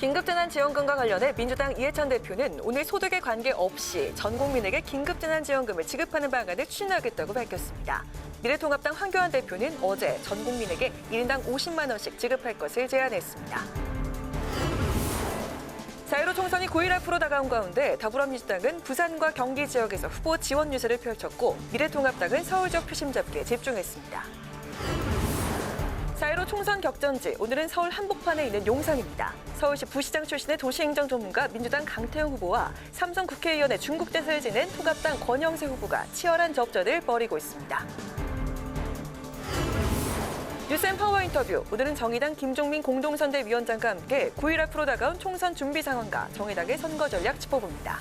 긴급재난지원금과 관련해 민주당 이해찬 대표는 오늘 소득에 관계없이 전 국민에게 긴급재난지원금을 지급하는 방안을 추진하겠다고 밝혔습니다. 미래통합당 황교안 대표는 어제 전 국민에게 1인당 50만 원씩 지급할 것을 제안했습니다. 4.15 총선이 9일 앞으로 다가온 가운데 더불어민주당은 부산과 경기 지역에서 후보 지원 유세를 펼쳤고 미래통합당은 서울 지역 표심 잡기에 집중했습니다. 4.15 총선 격전지, 오늘은 서울 한복판에 있는 용산입니다. 서울시 부시장 출신의 도시행정 전문가 민주당 강태형 후보와 삼성 국회의원의 중국 대사를 지낸 통합당 권영세 후보가 치열한 접전을 벌이고 있습니다. 뉴스앤파워 인터뷰, 오늘은 정의당 김종민 공동선대위원장과 함께 9일 앞으로 다가온 총선 준비 상황과 정의당의 선거 전략 짚어봅니다.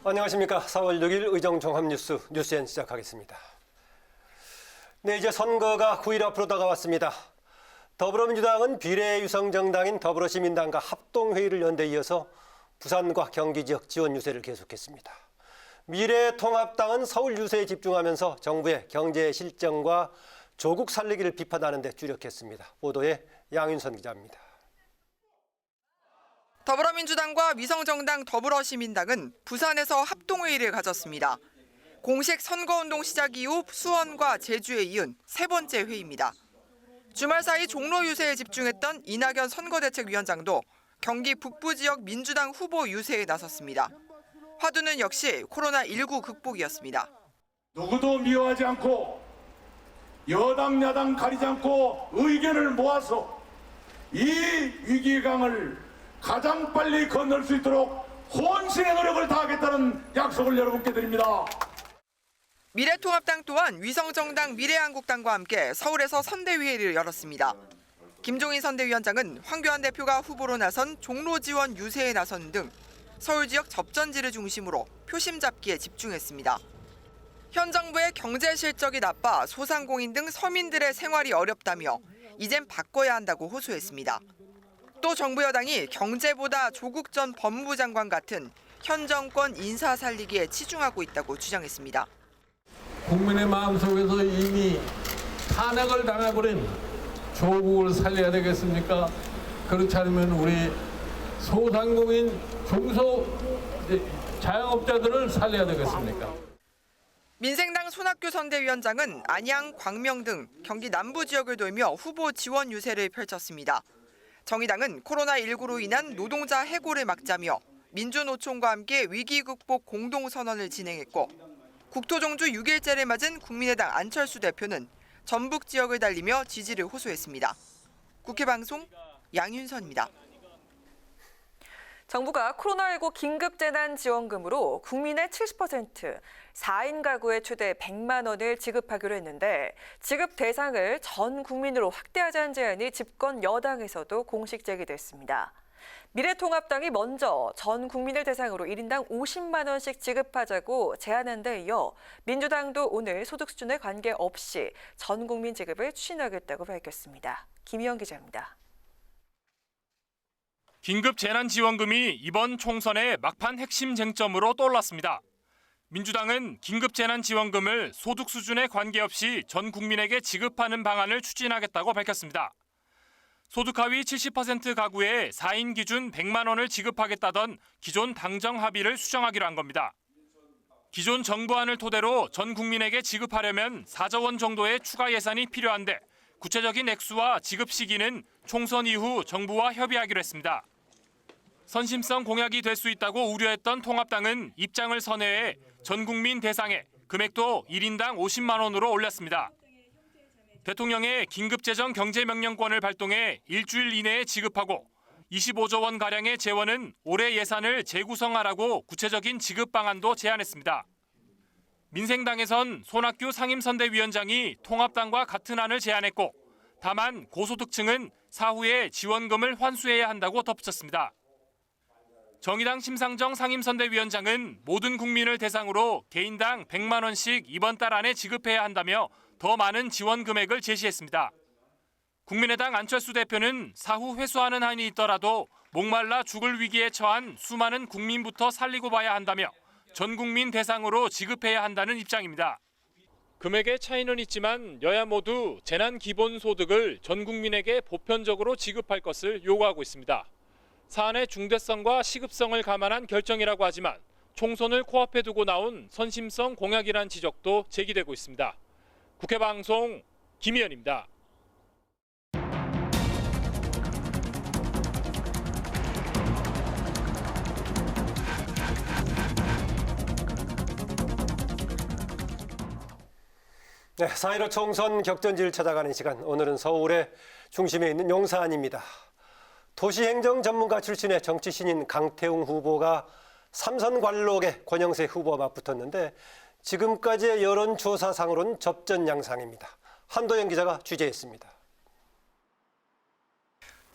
안녕하십니까. 4월 6일 의정종합뉴스 뉴스엔 시작하겠습니다. 네, 이제 선거가 9일 앞으로 다가왔습니다. 더불어민주당은 비례유성정당인 더불어시민당과 합동회의를 연 데 이어서 부산과 경기 지역 지원 유세를 계속했습니다. 미래통합당은 서울 유세에 집중하면서 정부의 경제 실정과 조국 살리기를 비판하는 데 주력했습니다. 보도에 양윤선 기자입니다. 더불어민주당과 위성정당 더불어시민당은 부산에서 합동회의를 가졌습니다. 공식 선거운동 시작 이후 수원과 제주에 이은 세 번째 회의입니다. 주말 사이 종로 유세에 집중했던 이낙연 선거대책위원장도 경기 북부 지역 민주당 후보 유세에 나섰습니다. 화두는 역시 코로나19 극복이었습니다. 누구도 미워하지 않고 여당 야당 가리지 않고 의견을 모아서 이 위기강을 가장 빨리 건널 수 있도록 혼신의 노력을 다하겠다는 약속을 여러분께 드립니다. 미래통합당 또한 위성정당 미래한국당과 함께 서울에서 선대위회를 열었습니다. 김종인 선대위원장은 황교안 대표가 후보로 나선 종로 지원 유세에 나선 등 서울 지역 접전지를 중심으로 표심 잡기에 집중했습니다. 현 정부의 경제 실적이 나빠 소상공인 등 서민들의 생활이 어렵다며 이젠 바꿔야 한다고 호소했습니다. 또 정부 여당이 경제보다 조국 전 법무부 장관 같은 현 정권 인사 살리기에 치중하고 있다고 주장했습니다. 국민의 마음속에서 이미 탄핵을 당해버린 조국을 살려야 되겠습니까? 그렇지 않으면 우리 소상공인 중소 자영업자들을 살려야 되겠습니까? 민생당 손학규 선대위원장은 안양, 광명 등 경기 남부 지역을 돌며 후보 지원 유세를 펼쳤습니다. 정의당은 코로나19로 인한 노동자 해고를 막자며 민주노총과 함께 위기 극복 공동선언을 진행했고 국토종주 6일째를 맞은 국민의당 안철수 대표는 전북 지역을 달리며 지지를 호소했습니다. 국회방송 양윤선입니다. 정부가 코로나19 긴급재난지원금으로 국민의 70%, 4인 가구에 최대 100만 원을 지급하기로 했는데 지급 대상을 전 국민으로 확대하자는 제안이 집권 여당에서도 공식 제기됐습니다. 미래통합당이 먼저 전 국민을 대상으로 1인당 50만 원씩 지급하자고 제안한 데 이어 민주당도 오늘 소득 수준에 관계없이 전 국민 지급을 추진하겠다고 밝혔습니다. 김희영 기자입니다. 긴급재난지원금이 이번 총선의 막판 핵심 쟁점으로 떠올랐습니다. 민주당은 긴급재난지원금을 소득 수준에 관계없이 전 국민에게 지급하는 방안을 추진하겠다고 밝혔습니다. 소득 하위 70% 가구에 4인 기준 100만 원을 지급하겠다던 기존 당정 합의를 수정하기로 한 겁니다. 기존 정부안을 토대로 전 국민에게 지급하려면 4조 원 정도의 추가 예산이 필요한데 구체적인 액수와 지급 시기는 총선 이후 정부와 협의하기로 했습니다. 선심성 공약이 될 수 있다고 우려했던 통합당은 입장을 선회해 전 국민 대상에 금액도 1인당 50만 원으로 올렸습니다. 대통령의 긴급재정 경제명령권을 발동해 일주일 이내에 지급하고 25조 원가량의 재원은 올해 예산을 재구성하라고 구체적인 지급 방안도 제안했습니다. 민생당에선 손학규 상임선대위원장이 통합당과 같은 안을 제안했고 다만 고소득층은 사후에 지원금을 환수해야 한다고 덧붙였습니다. 정의당 심상정 상임선대위원장은 모든 국민을 대상으로 개인당 100만 원씩 이번 달 안에 지급해야 한다며 더 많은 지원 금액을 제시했습니다. 국민의당 안철수 대표는 사후 회수하는 한이 있더라도 목말라 죽을 위기에 처한 수많은 국민부터 살리고 봐야 한다며 전 국민 대상으로 지급해야 한다는 입장입니다. 금액의 차이는 있지만 여야 모두 재난 기본소득을 전 국민에게 보편적으로 지급할 것을 요구하고 있습니다. 사안의 중대성과 시급성을 감안한 결정이라고 하지만 총선을 코앞에 두고 나온 선심성 공약이란 지적도 제기되고 있습니다. 국회 방송 김희연입니다. 네, 4.15 총선 격전지를 찾아가는 시간. 오늘은 서울의 중심에 있는 용산입니다. 도시행정 전문가 출신의 정치 신인 강태웅 후보가 삼선 관록의 권영세 후보와 맞붙었는데 지금까지의 여론조사상으로는 접전 양상입니다. 한도영 기자가 취재했습니다.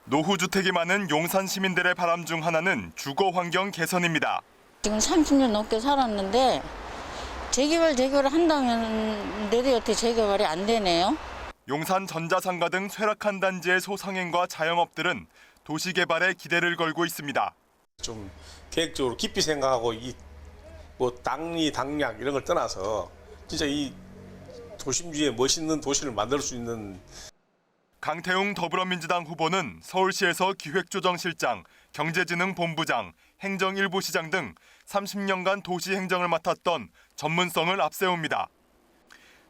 노후주택이 많은 용산 시민들의 바람 중 하나는 주거 환경 개선입니다. 지금 30년 넘게 살았는데 재개발을 한다면 내려한테 재개발이 안 되네요. 용산 전자상가 등 쇠락한 단지의 소상인과 자영업들은 도시개발에 기대를 걸고 있습니다. 좀 계획적으로 깊이 생각하고 당리 당략 이런 걸 떠나서 진짜 이 도심지에 멋있는 도시를 만들 수 있는. 강태웅 더불어민주당 후보는 서울시에서 기획조정실장, 경제진흥본부장, 행정일부시장 등 30년간 도시행정을 맡았던 전문성을 앞세웁니다.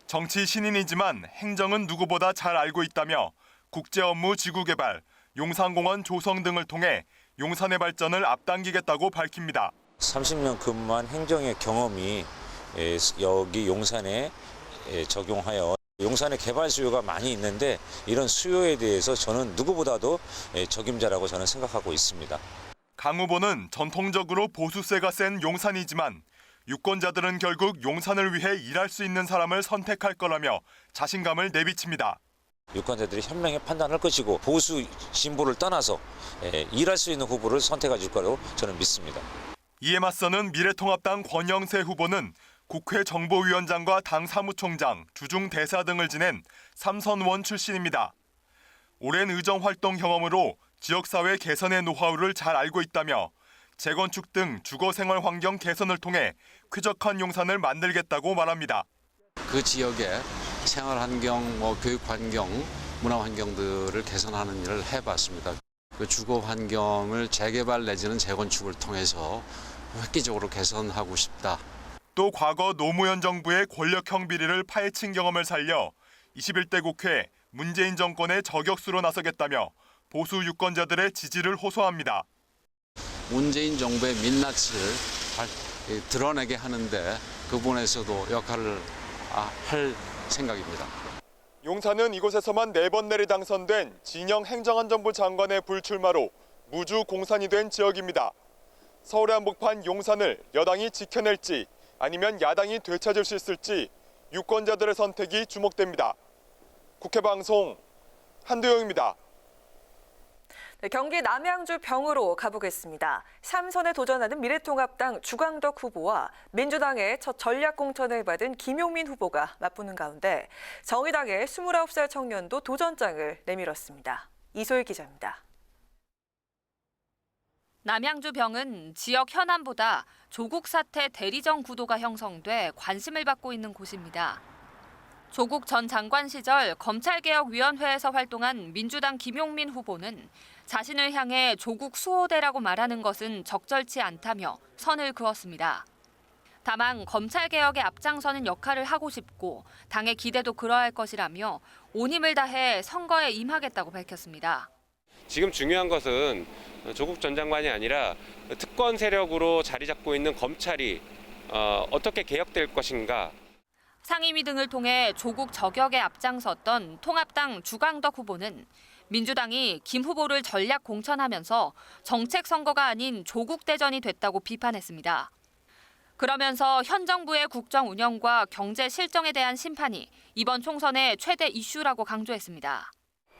정치 신인이지만 행정은 누구보다 잘 알고 있다며 국제업무 지구개발, 용산공원 조성 등을 통해 용산의 발전을 앞당기겠다고 밝힙니다. 30년 근무한 행정의 경험이 여기 용산에 적용하여 용산의 개발 수요가 많이 있는데 이런 수요에 대해서 저는 누구보다도 적임자라고 저는 생각하고 있습니다. 강 후보는 전통적으로 보수세가 센 용산이지만 유권자들은 결국 용산을 위해 일할 수 있는 사람을 선택할 거라며 자신감을 내비칩니다. 유권자들이 현명히 판단할 것이고 보수 진보를 떠나서 일할 수 있는 후보를 선택해 줄 거라고 저는 믿습니다. 이에 맞서는 미래통합당 권영세 후보는 국회 정보위원장과 당 사무총장, 주중 대사 등을 지낸 삼선원 출신입니다. 오랜 의정활동 경험으로 지역사회 개선의 노하우를 잘 알고 있다며 재건축 등 주거생활 환경 개선을 통해 쾌적한 용산을 만들겠다고 말합니다. 그 지역의 생활환경, 교육환경, 문화환경들을 개선하는 일을 해봤습니다. 그 주거환경을 재개발 내지는 재건축을 통해서 획기적으로 개선하고 싶다. 또 과거 노무현 정부의 권력형 비리를 파헤친 경험을 살려 21대 국회 문재인 정권의 저격수로 나서겠다며 보수 유권자들의 지지를 호소합니다. 문재인 정부의 민낯을 드러내게 하는데 그 부분에서도 역할을 할 생각입니다. 용산은 이곳에서만 4번 내리 당선된 진영 행정안전부 장관의 불출마로 무주 공산이 된 지역입니다. 서울의 한복판 용산을 여당이 지켜낼지 아니면 야당이 되찾을 수 있을지 유권자들의 선택이 주목됩니다. 국회 방송 한도영입니다. 네, 경기 남양주 병으로 가보겠습니다. 3선에 도전하는 미래통합당 주광덕 후보와 민주당의 첫 전략공천을 받은 김용민 후보가 맞붙는 가운데 정의당의 29살 청년도 도전장을 내밀었습니다. 이소희 기자입니다. 남양주 병은 지역 현안보다 조국 사태 대리정 구도가 형성돼 관심을 받고 있는 곳입니다. 조국 전 장관 시절 검찰개혁위원회에서 활동한 민주당 김용민 후보는 자신을 향해 조국 수호대라고 말하는 것은 적절치 않다며 선을 그었습니다. 다만 검찰개혁에 앞장서는 역할을 하고 싶고 당의 기대도 그러할 것이라며 온 힘을 다해 선거에 임하겠다고 밝혔습니다. 지금 중요한 것은 조국 전 장관이 아니라 특권 세력으로 자리 잡고 있는 검찰이 어떻게 개혁될 것인가. 상임위 등을 통해 조국 저격에 앞장섰던 통합당 주광덕 후보는 민주당이 김 후보를 전략 공천하면서 정책 선거가 아닌 조국 대전이 됐다고 비판했습니다. 그러면서 현 정부의 국정 운영과 경제 실정에 대한 심판이 이번 총선의 최대 이슈라고 강조했습니다.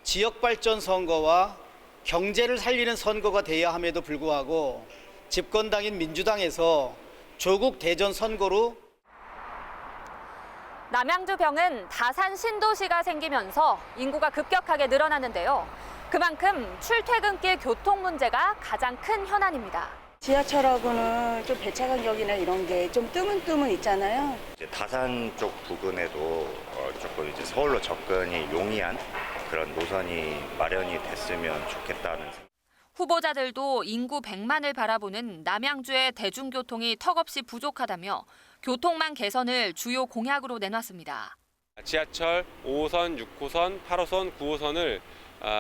지역 발전 선거와 경제를 살리는 선거가 돼야 함에도 불구하고 집권당인 민주당에서 조국 대전 선거로 남양주 병은 다산 신도시가 생기면서 인구가 급격하게 늘어나는데요. 그만큼 출퇴근길 교통 문제가 가장 큰 현안입니다. 지하철하고는 좀 배차 간격이나 이런 게 좀 뜨문뜨문 있잖아요. 이제 다산 쪽 부근에도 조금 이제 서울로 접근이 용이한 그런 노선이 마련이 됐으면 좋겠다는 생각. 후보자들도 인구 100만을 바라보는 남양주의 대중교통이 턱없이 부족하다며 교통망 개선을 주요 공약으로 내놨습니다. 지하철 5호선, 6호선, 8호선, 9호선을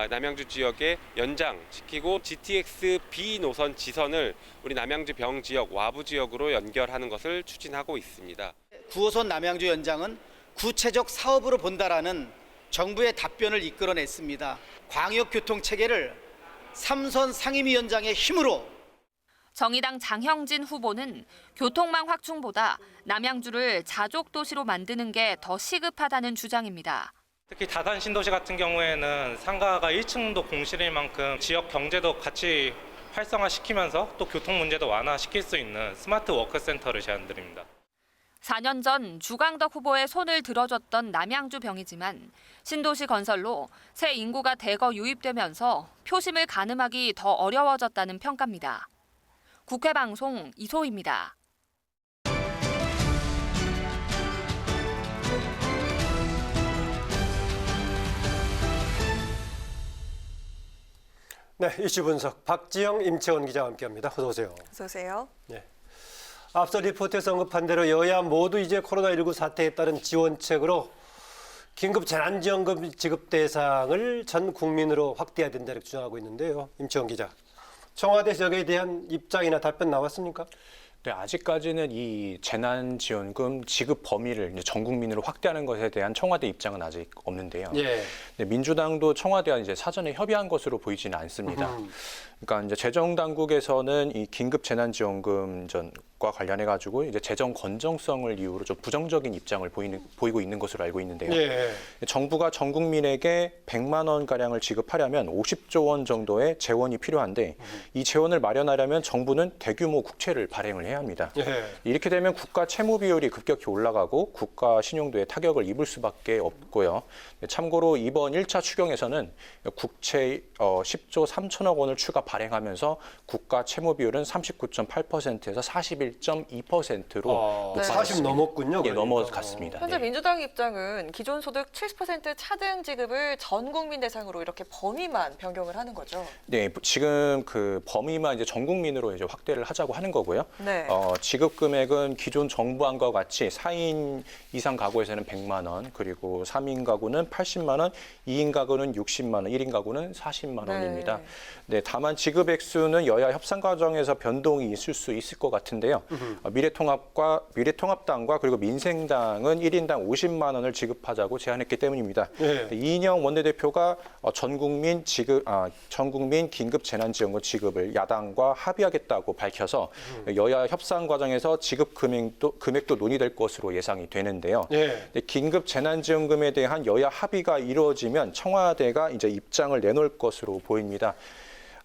남양주 지역에 연장시키고 GTX B 노선 지선을 우리 남양주 병 지역, 와부 지역으로 연결하는 것을 추진하고 있습니다. 9호선 남양주 연장은 구체적 사업으로 본다라는 정부의 답변을 이끌어냈습니다. 광역교통체계를 3선 상임위원장의 힘으로 정의당 장형진 후보는 교통망 확충보다 남양주를 자족도시로 만드는 게 더 시급하다는 주장입니다. 특히 다산 신도시 같은 경우에는 상가가 1층도 공실일 만큼 지역 경제도 같이 활성화시키면서 또 교통 문제도 완화시킬 수 있는 스마트 워크센터를 제안드립니다. 4년 전 주광덕 후보의 손을 들어줬던 남양주병이지만 신도시 건설로 새 인구가 대거 유입되면서 표심을 가늠하기 더 어려워졌다는 평가입니다. 국회 방송 이소희입니다. 네, 이슈 분석 박지영, 임채원 기자와 함께합니다. 어서 오세요. 어서 오세요. 네. 앞서 리포트에서 언급한 대로 여야 모두 이제 코로나19 사태에 따른 지원책으로 긴급 재난지원금 지급 대상을 전 국민으로 확대해야 된다 이렇게 주장하고 있는데요. 임채원 기자, 청와대 지역에 대한 입장이나 답변 나왔습니까? 네, 아직까지는 이 재난지원금 지급 범위를 이제 전 국민으로 확대하는 것에 대한 청와대 입장은 아직 없는데요. 예. 네, 민주당도 청와대와 이제 사전에 협의한 것으로 보이지는 않습니다. 그러니까 이제 재정당국에서는 이 긴급 재난지원금과 관련해 가지고 이제 재정 건정성을 이유로 좀 부정적인 입장을 보이고 있는 것으로 알고 있는데요. 예. 정부가 전 국민에게 100만 원 가량을 지급하려면 50조 원 정도의 재원이 필요한데 이 재원을 마련하려면 정부는 대규모 국채를 발행을 해야 합니다. 예. 이렇게 되면 국가 채무 비율이 급격히 올라가고 국가 신용도에 타격을 입을 수밖에 없고요. 참고로 이번 1차 추경에서는 국채 10조 3천억 원을 추가 발행하면서 국가 채무 비율은 39.8%에서 41.2%로 40 넘었군요. 예, 그러니까. 넘어갔습니다. 현재 네. 민주당 입장은 기존 소득 70% 차등 지급을 전 국민 대상으로 이렇게 범위만 변경을 하는 거죠. 네, 지금 그 범위만 이제 전 국민으로 이제 확대를 하자고 하는 거고요. 네. 지급 금액은 기존 정부안과 같이 4인 이상 가구에서는 100만 원, 그리고 3인 가구는 80만 원, 2인 가구는 60만 원, 1인 가구는 40만 원입니다. 네, 다만 지급 액수는 여야 협상 과정에서 변동이 있을 수 있을 것 같은데요. 미래통합당과 그리고 민생당은 1인당 50만 원을 지급하자고 제안했기 때문입니다. 예. 이인영 원내대표가 전 국민 긴급 재난지원금 지급을 야당과 합의하겠다고 밝혀서 여야 협상 과정에서 지급 금액도 논의될 것으로 예상이 되는데요. 예. 긴급 재난지원금에 대한 여야 합의가 이루어지면 청와대가 이제 입장을 내놓을 것으로 보입니다.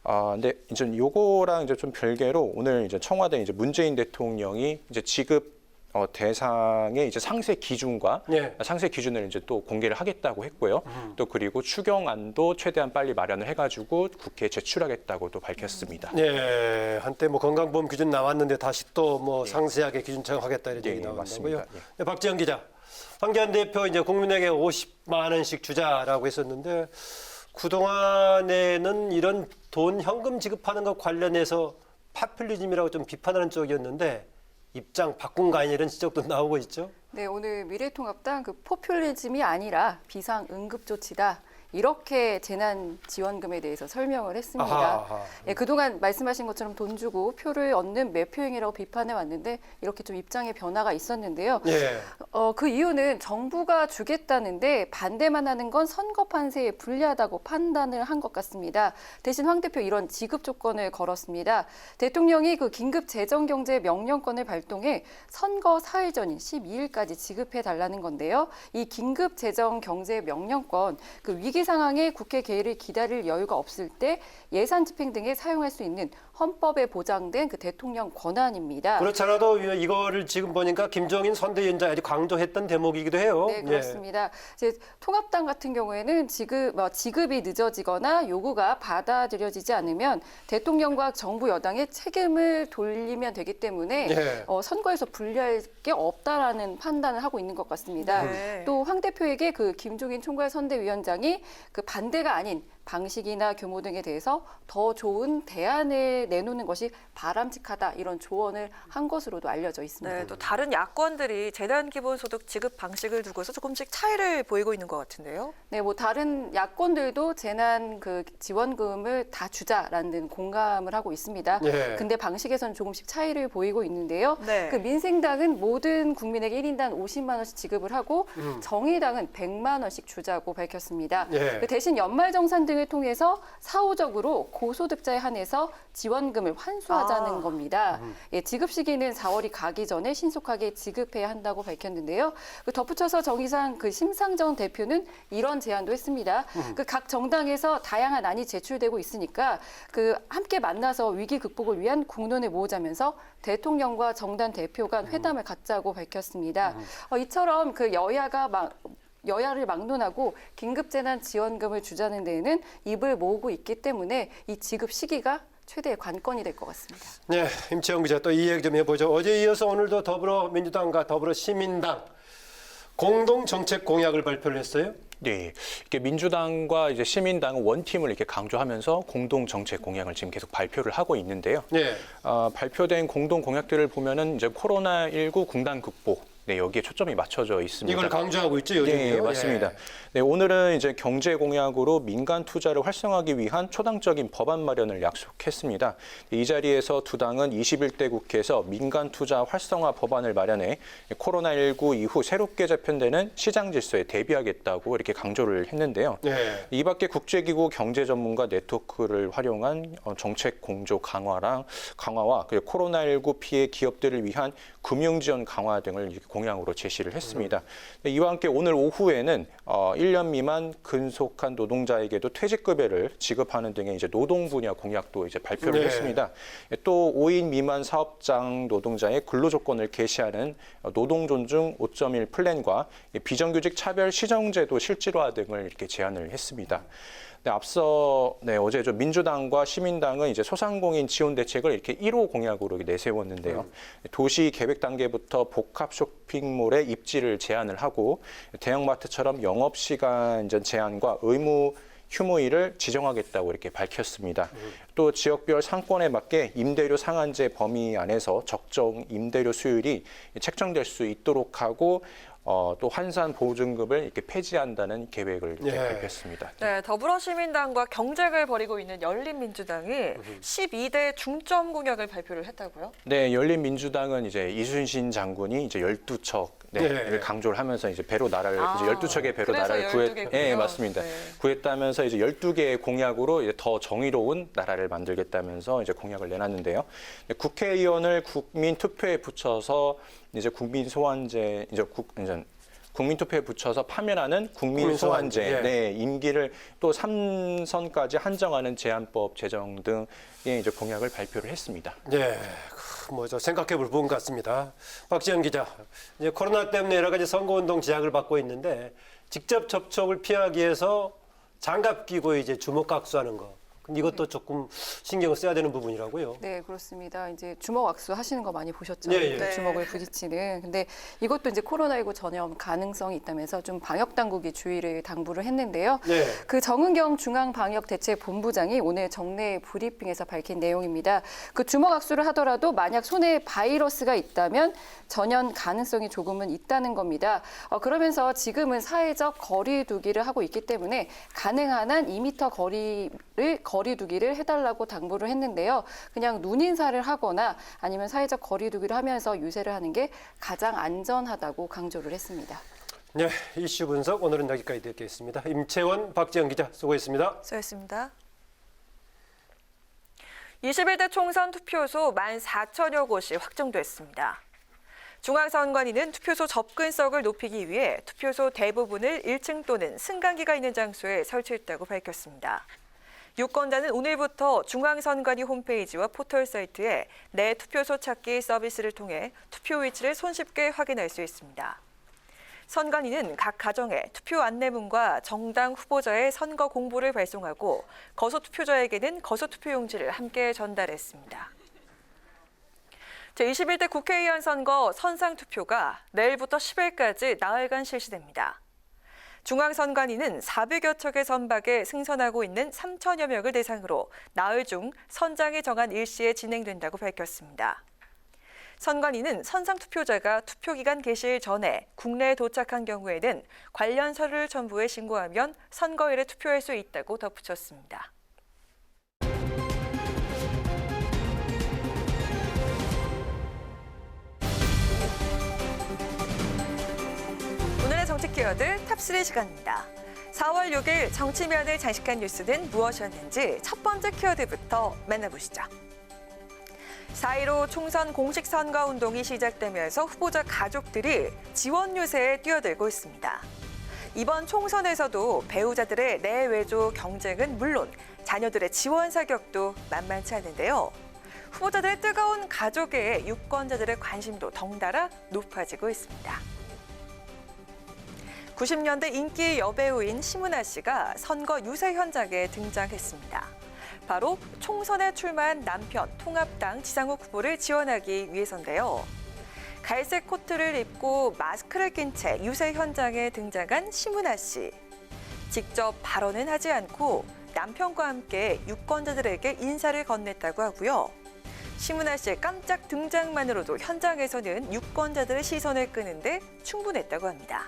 근데 이제 요거랑 이제 좀 별개로 오늘 이제 청와대 이제 문재인 대통령이 이제 지급 대상의 이제 상세 기준과 상세 기준을 이제 또 공개를 하겠다고 했고요. 또 그리고 추경안도 최대한 빨리 마련을 해가지고 국회에 제출하겠다고 또 밝혔습니다. 네, 한때 뭐 건강보험 기준 나왔는데 다시 또 뭐 상세하게 기준 정하겠다 이런 얘기 나온다고요. 네, 박지영 기자, 황교안 대표 이제 국민에게 50만 원씩 주자라고 했었는데 그동안에는 이런 돈 현금 지급하는 것 관련해서 파퓰리즘이라고 좀 비판하는 쪽이었는데 입장 바꾼 거 아니냐 이런 지적도 나오고 있죠. 네, 오늘 미래통합당 그 포퓰리즘이 아니라 비상 응급 조치다. 이렇게 재난지원금에 대해서 설명을 했습니다. 예, 그동안 말씀하신 것처럼 돈 주고 표를 얻는 매표행위라고 비판해 왔는데 이렇게 좀 입장의 변화가 있었는데요. 예. 그 이유는 정부가 주겠다는데 반대만 하는 건 선거 판세에 불리하다고 판단을 한 것 같습니다. 대신 황 대표 이런 지급 조건을 걸었습니다. 대통령이 그 긴급 재정경제 명령권을 발동해 선거 4일 전인 12일까지 지급해 달라는 건데요. 이 긴급 재정경제 명령권 그 위기 상황에 국회 개의를 기다릴 여유가 없을 때 예산 집행 등에 사용할 수 있는 헌법에 보장된 그 대통령 권한입니다. 그렇잖아도 이거를 지금 보니까 김종인 선대위원장이 아주 강조했던 대목이기도 해요. 네, 그렇습니다. 이제 통합당 같은 경우에는 지급이 늦어지거나 요구가 받아들여지지 않으면 대통령과 정부 여당의 책임을 돌리면 되기 때문에 선거에서 불리할 게 없다라는 판단을 하고 있는 것 같습니다. 또 황 대표에게 그 김종인 총괄 선대위원장이 그 반대가 아닌 방식이나 규모 등에 대해서 더 좋은 대안을 내놓는 것이 바람직하다 이런 조언을 한 것으로도 알려져 있습니다. 네, 또 다른 야권들이 재난 기본소득 지급 방식을 두고서 조금씩 차이를 보이고 있는 것 같은데요. 네, 뭐 다른 야권들도 재난 그 지원금을 다 주자라는 공감을 하고 있습니다. 근데 방식에서는 조금씩 차이를 보이고 있는데요. 그 민생당은 모든 국민에게 1인당 50만 원씩 지급을 하고 정의당은 100만 원씩 주자고 밝혔습니다. 그 대신 연말정산 등을 통해서 사후적으로 고소득자에 한해서 지원금을 환수하자는 겁니다. 지급 시기는 4월이 가기 전에 신속하게 지급해야 한다고 밝혔는데요. 덧붙여서 정의상 그 심상정 대표는 이런 제안도 했습니다. 그 각 정당에서 다양한 안이 제출되고 있으니까 그 함께 만나서 위기 극복을 위한 국론을 모으자면서 대통령과 정당 대표 간 회담을 갖자고 밝혔습니다. 이처럼 그 여야를 막론하고 긴급재난지원금을 주자는 데에는 입을 모으고 있기 때문에 이 지급 시기가 최대의 관건이 될 것 같습니다. 네, 임채영 기자 또 이 얘기 좀 해보죠. 어제 이어서 오늘도 더불어민주당과 더불어시민당 공동 정책 공약을 발표를 했어요. 네, 이게 민주당과 이제 시민당은 원팀을 이렇게 강조하면서 공동 정책 공약을 지금 계속 발표를 하고 있는데요. 발표된 공동 공약들을 보면은 이제 코로나19 국난 극복. 네, 여기에 초점이 맞춰져 있습니다. 이걸 강조하고 있죠, 요즘요? 네, 맞습니다. 네, 오늘은 이제 경제 공약으로 민간 투자를 활성화하기 위한 초당적인 법안 마련을 약속했습니다. 이 자리에서 두 당은 21대 국회에서 민간 투자 활성화 법안을 마련해 코로나19 이후 새롭게 재편되는 시장 질서에 대비하겠다고 이렇게 강조를 했는데요. 이 밖에 국제기구 경제 전문가 네트워크를 활용한 정책 공조 강화와 그리고 코로나19 피해 기업들을 위한 금융지원 강화 등을 공약으로 제시를 했습니다. 이와 함께 오늘 오후에는 1년 미만 근속한 노동자에게도 퇴직급여를 지급하는 등의 이제 노동 분야 공약도 이제 발표를 했습니다. 또 5인 미만 사업장 노동자의 근로조건을 개시하는 노동존중 5.1 플랜과 비정규직 차별 시정제도 실질화 등을 이렇게 제안을 했습니다. 앞서 어제 민주당과 시민당은 이제 소상공인 지원 대책을 이렇게 1호 공약으로 내세웠는데요. 도시 계획 단계부터 복합 쇼핑몰의 입지를 제한을 하고 대형마트처럼 영업시간 제한과 의무 휴무일을 지정하겠다고 이렇게 밝혔습니다. 또 지역별 상권에 맞게 임대료 상한제 범위 안에서 적정 임대료 수율이 책정될 수 있도록 하고 또 환산 보증금을 이렇게 폐지한다는 계획을 발표했습니다. 네, 더불어시민당과 경쟁을 벌이고 있는 열린민주당이 12대 중점 공약을 발표를 했다고요? 네, 열린민주당은 이제 이순신 장군이 이제 12척을 강조를 하면서 이제 배로 나라를 이제 12척의 배로 나라를 네, 맞습니다. 구했다면서 이제 12개의 공약으로 이제 더 정의로운 나라를 만들겠다면서 이제 공약을 내놨는데요. 국회의원을 국민 투표에 붙여서 이제 국민 소환제 국민 투표에 붙여서 파면하는 국민 소환제, 임기를 또 3선까지 한정하는 제한법 제정 등의 이제 공약을 발표를 했습니다. 네, 생각해볼 부분 같습니다. 박지연 기자, 이제 코로나 때문에 여러 가지 선거운동 제약을 받고 있는데 직접 접촉을 피하기 위해서 장갑 끼고 이제 주먹각수하는 거. 근데 이것도 조금 신경을 써야 되는 부분이라고요. 네, 그렇습니다. 이제 주먹 악수 하시는 거 많이 보셨죠? 예. 주먹을 부딪히는. 근데 이것도 이제 코로나19 전염 가능성이 있다면서 좀 방역 당국이 주의를 당부를 했는데요. 그 정은경 중앙방역대책본부장이 오늘 정례 브리핑에서 밝힌 내용입니다. 그 주먹 악수를 하더라도 만약 손에 바이러스가 있다면 전염 가능성이 조금은 있다는 겁니다. 그러면서 지금은 사회적 거리 두기를 하고 있기 때문에 가능한 한 2m 거리 두기를 해달라고 당부를 했는데요. 그냥 눈인사를 하거나 아니면 사회적 거리 두기를 하면서 유세를 하는 게 가장 안전하다고 강조를 했습니다. 네, 이슈 분석 오늘은 여기까지 듣겠습니다. 임채원, 박지영 기자 수고했습니다. 수고했습니다. 21대 총선 투표소 14,000여 곳이 확정됐습니다. 중앙선관위는 투표소 접근성을 높이기 위해 투표소 대부분을 1층 또는 승강기가 있는 장소에 설치했다고 밝혔습니다. 유권자는 오늘부터 중앙선관위 홈페이지와 포털 사이트에 내 투표소 찾기 서비스를 통해 투표 위치를 손쉽게 확인할 수 있습니다. 선관위는 각 가정에 투표 안내문과 정당 후보자의 선거 공보를 발송하고 거소투표자에게는 거소투표용지를 함께 전달했습니다. 제21대 국회의원 선거 선상투표가 내일부터 10일까지 나흘간 실시됩니다. 중앙선관위는 400여 척의 선박에 승선하고 있는 3천여 명을 대상으로 나흘 중 선장이 정한 일시에 진행된다고 밝혔습니다. 선관위는 선상투표자가 투표기간 개시일 전에 국내에 도착한 경우에는 관련 서류를 첨부해 신고하면 선거일에 투표할 수 있다고 덧붙였습니다. 오늘의 정치 키워드 탑3 시간입니다. 4월 6일 정치면을 장식한 뉴스는 무엇이었는지 첫 번째 키워드부터 만나보시죠. 4.15 총선 공식 선거 운동이 시작되면서 후보자 가족들이 지원 유세에 뛰어들고 있습니다. 이번 총선에서도 배우자들의 내외조 경쟁은 물론 자녀들의 지원 사격도 만만치 않은데요. 후보자들의 뜨거운 가족에 유권자들의 관심도 덩달아 높아지고 있습니다. 90년대 인기 여배우인 심은하 씨가 선거 유세 현장에 등장했습니다. 바로 총선에 출마한 남편 통합당 지상욱 후보를 지원하기 위해서인데요. 갈색 코트를 입고 마스크를 낀 채 유세 현장에 등장한 심은하 씨. 직접 발언은 하지 않고 남편과 함께 유권자들에게 인사를 건넸다고 하고요. 심은하 씨의 깜짝 등장만으로도 현장에서는 유권자들의 시선을 끄는데 충분했다고 합니다.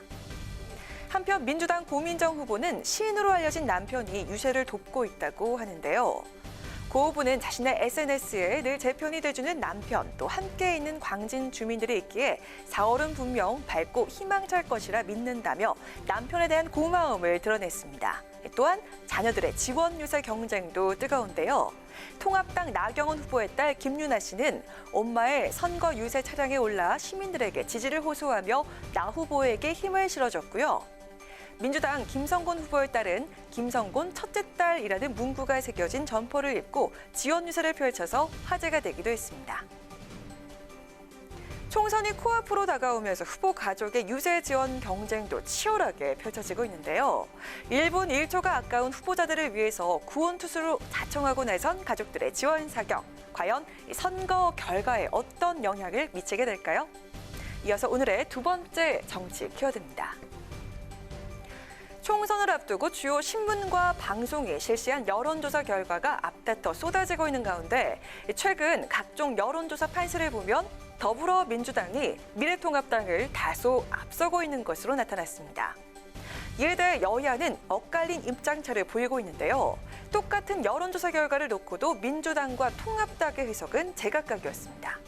한편 민주당 고민정 후보는 시인으로 알려진 남편이 유세를 돕고 있다고 하는데요. 고 후보는 자신의 SNS에 늘 제 편이 돼주는 남편, 또 함께 있는 광진 주민들이 있기에 4월은 분명 밝고 희망찰 것이라 믿는다며 남편에 대한 고마움을 드러냈습니다. 또한 자녀들의 지원 유세 경쟁도 뜨거운데요. 통합당 나경원 후보의 딸 김유나 씨는 엄마의 선거 유세 차량에 올라 시민들에게 지지를 호소하며 나 후보에게 힘을 실어줬고요. 민주당 김성곤 후보의 딸은 김성곤 첫째 딸이라는 문구가 새겨진 점퍼를 입고 지원 유세를 펼쳐서 화제가 되기도 했습니다. 총선이 코앞으로 다가오면서 후보 가족의 유세 지원 경쟁도 치열하게 펼쳐지고 있는데요. 1분 1초가 아까운 후보자들을 위해서 구원투수로 자청하고 나선 가족들의 지원 사격. 과연 선거 결과에 어떤 영향을 미치게 될까요? 이어서 오늘의 두 번째 정치 키워드입니다. 총선을 앞두고 주요 신문과 방송이 실시한 여론조사 결과가 앞다퉈 쏟아지고 있는 가운데 최근 각종 여론조사 판세를 보면 더불어민주당이 미래통합당을 다소 앞서고 있는 것으로 나타났습니다. 이에 대해 여야는 엇갈린 입장차를 보이고 있는데요. 똑같은 여론조사 결과를 놓고도 민주당과 통합당의 해석은 제각각이었습니다.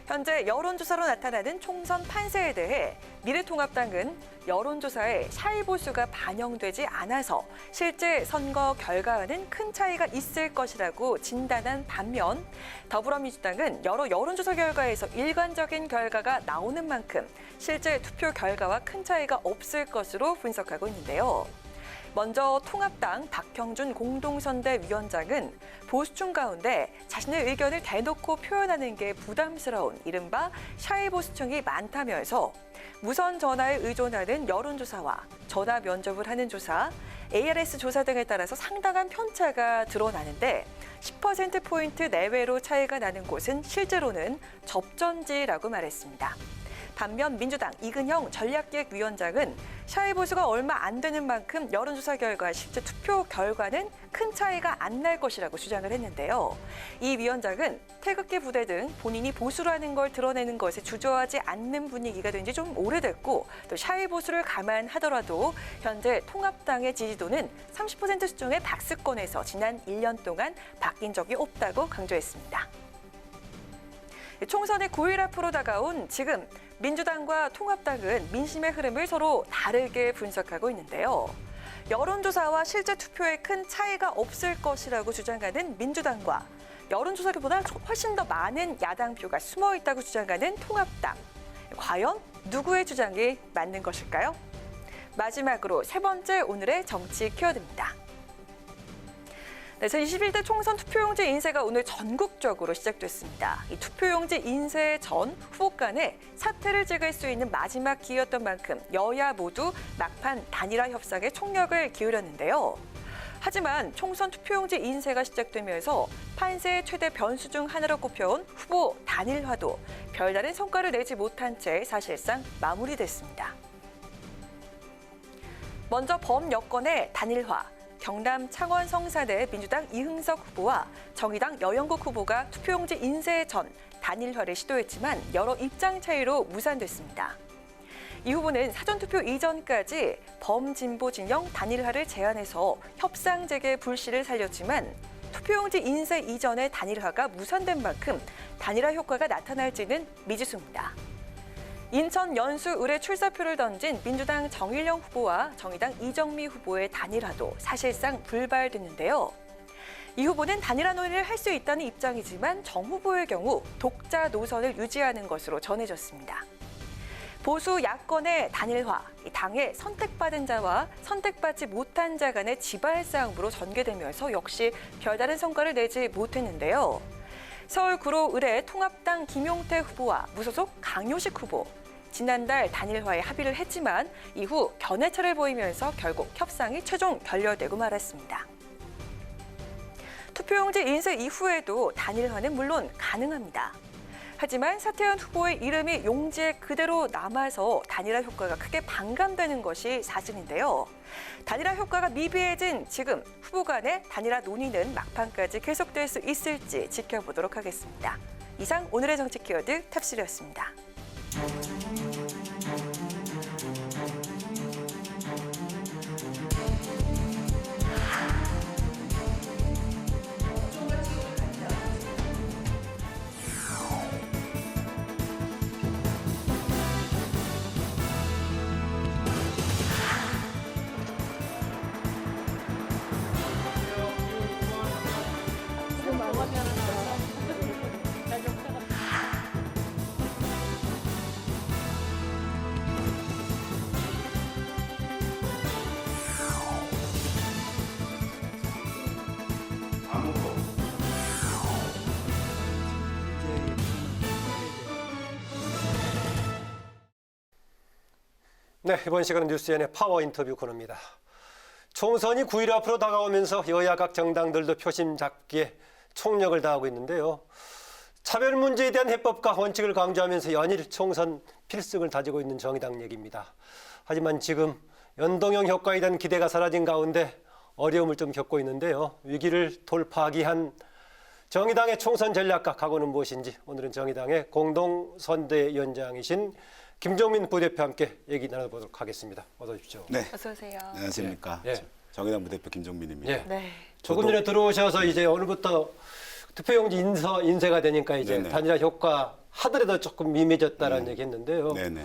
현재 여론조사로 나타나는 총선 판세에 대해 미래통합당은 여론조사에 샤이보수가 반영되지 않아서 실제 선거 결과와는 큰 차이가 있을 것이라고 진단한 반면 더불어민주당은 여러 여론조사 결과에서 일관적인 결과가 나오는 만큼 실제 투표 결과와 큰 차이가 없을 것으로 분석하고 있는데요. 먼저 통합당 박형준 공동선대위원장은 보수층 가운데 자신의 의견을 대놓고 표현하는 게 부담스러운 이른바 샤이보수층이 많다면서 무선 전화에 의존하는 여론조사와 전화 면접을 하는 조사, ARS 조사 등에 따라서 상당한 편차가 드러나는데 10%포인트 내외로 차이가 나는 곳은 실제로는 접전지라고 말했습니다. 반면 민주당 이근형 전략기획위원장은 샤이보수가 얼마 안 되는 만큼 여론조사 결과 실제 투표 결과는 큰 차이가 안 날 것이라고 주장을 했는데요. 이 위원장은 태극기 부대 등 본인이 보수라는 걸 드러내는 것에 주저하지 않는 분위기가 된 지 좀 오래됐고 또 샤이보수를 감안하더라도 현재 통합당의 지지도는 30% 수준의 박스권에서 지난 1년 동안 바뀐 적이 없다고 강조했습니다. 총선의 9일 앞으로 다가온 지금 민주당과 통합당은 민심의 흐름을 서로 다르게 분석하고 있는데요. 여론조사와 실제 투표에 큰 차이가 없을 것이라고 주장하는 민주당과 여론조사보다 훨씬 더 많은 야당표가 숨어 있다고 주장하는 통합당. 과연 누구의 주장이 맞는 것일까요? 마지막으로 세 번째 오늘의 정치 키워드입니다. 네, 제21대 총선 투표용지 인쇄가 오늘 전국적으로 시작됐습니다. 이 투표용지 인쇄 전 후보 간에 사퇴를 찍을 수 있는 마지막 기회였던 만큼 여야 모두 막판 단일화 협상에 총력을 기울였는데요. 하지만 총선 투표용지 인쇄가 시작되면서 판세의 최대 변수 중 하나로 꼽혀온 후보 단일화도 별다른 성과를 내지 못한 채 사실상 마무리됐습니다. 먼저 범여권의 단일화. 경남 창원 성산의 민주당 이흥석 후보와 정의당 여영국 후보가 투표용지 인쇄 전 단일화를 시도했지만 여러 입장 차이로 무산됐습니다. 이 후보는 사전투표 이전까지 범진보 진영 단일화를 제안해서 협상 재개 불씨를 살렸지만 투표용지 인쇄 이전의 단일화가 무산된 만큼 단일화 효과가 나타날지는 미지수입니다. 인천 연수 의뢰 출사표를 던진 민주당 정일영 후보와 정의당 이정미 후보의 단일화도 사실상 불발됐는데요. 이 후보는 단일화 논의를 할 수 있다는 입장이지만 정 후보의 경우 독자 노선을 유지하는 것으로 전해졌습니다. 보수 야권의 단일화, 당의 선택받은 자와 선택받지 못한 자 간의 지발 싸움으로 전개되면서 역시 별다른 성과를 내지 못했는데요. 서울 구로 의뢰 통합당 김용태 후보와 무소속 강효식 후보, 지난달 단일화에 합의를 했지만 이후 견해차를 보이면서 결국 협상이 최종 결렬되고 말았습니다. 투표용지 인쇄 이후에도 단일화는 물론 가능합니다. 하지만 사퇴한 후보의 이름이 용지에 그대로 남아서 단일화 효과가 크게 반감되는 것이 사실인데요. 단일화 효과가 미비해진 지금 후보 간의 단일화 논의는 막판까지 계속될 수 있을지 지켜보도록 하겠습니다. 이상 오늘의 정치 키워드 탑3였습니다. 네, 이번 시간은 뉴스엔의 파워 인터뷰 코너입니다. 총선이 9일 앞으로 다가오면서 여야 각 정당들도 표심 잡기에 총력을 다하고 있는데요. 차별 문제에 대한 해법과 원칙을 강조하면서 연일 총선 필승을 다지고 있는 정의당 얘기입니다. 하지만 지금 연동형 효과에 대한 기대가 사라진 가운데 어려움을 좀 겪고 있는데요. 위기를 돌파하기 위한 정의당의 총선 전략과 각오는 무엇인지 오늘은 정의당의 공동선대위원장이신 김종민 부대표와 함께 얘기 나눠보도록 하겠습니다. 어서 오십시오. 네. 어서 오세요. 안녕하십니까. 예. 정의당 부대표 김종민입니다. 예. 네. 조금 전에 들어오셔서 이제 오늘부터 투표용지 인쇄가 되니까 이제 네네. 단일화 효과 하더라도 조금 미미해졌다라는 얘기 했는데요. 네네.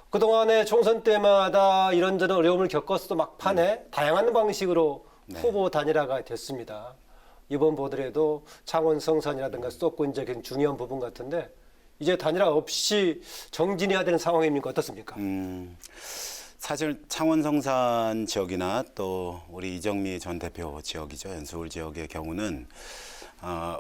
그동안에 총선 때마다 이런저런 어려움을 겪었어도 막판에 다양한 방식으로 네. 후보 단일화가 됐습니다. 이번 보더라도 창원 성산이라든가 수도권적인 중요한 부분 같은데 이제 단일화 없이 정진해야 되는 상황입니까? 어떻습니까? 사실 창원 성산 지역이나 또 우리 이정미 전 대표 지역이죠. 연수울 지역의 경우는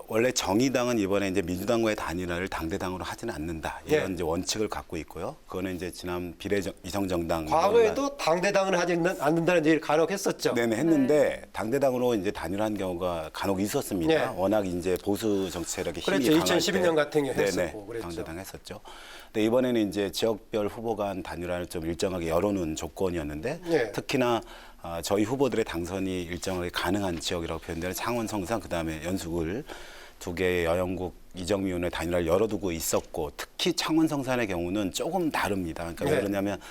원래 정의당은 이번에 이제 민주당과의 단일화를 당대당으로 하지는 않는다. 이런 예. 이제 원칙을 갖고 있고요. 그거는 이제 지난 비례위성정당 과거에도 당대당을 하지 않는다는 얘기를 간혹 했었죠. 네네 했는데 당대당으로 이제 단일화한 경우가 간혹 있었습니다. 네. 워낙 이제 보수 정치 세력의 힘이 그렇죠. 강할 2012년 같은 경우 네네, 했었고 그랬죠. 당대당 했었죠. 근데 이번에는 이제 지역별 후보 간 단일화를 좀 일정하게 열어놓은 조건이었는데 네. 특히나 저희 후보들의 당선이 일정하게 가능한 지역이라고 표현되는 창원, 성산, 그다음에 연수굴 두 개의 여영국 이정미 의원의 단일화를 열어두고 있었고 특히 창원, 성산의 경우는 조금 다릅니다. 그러니까 왜 네. 그러냐면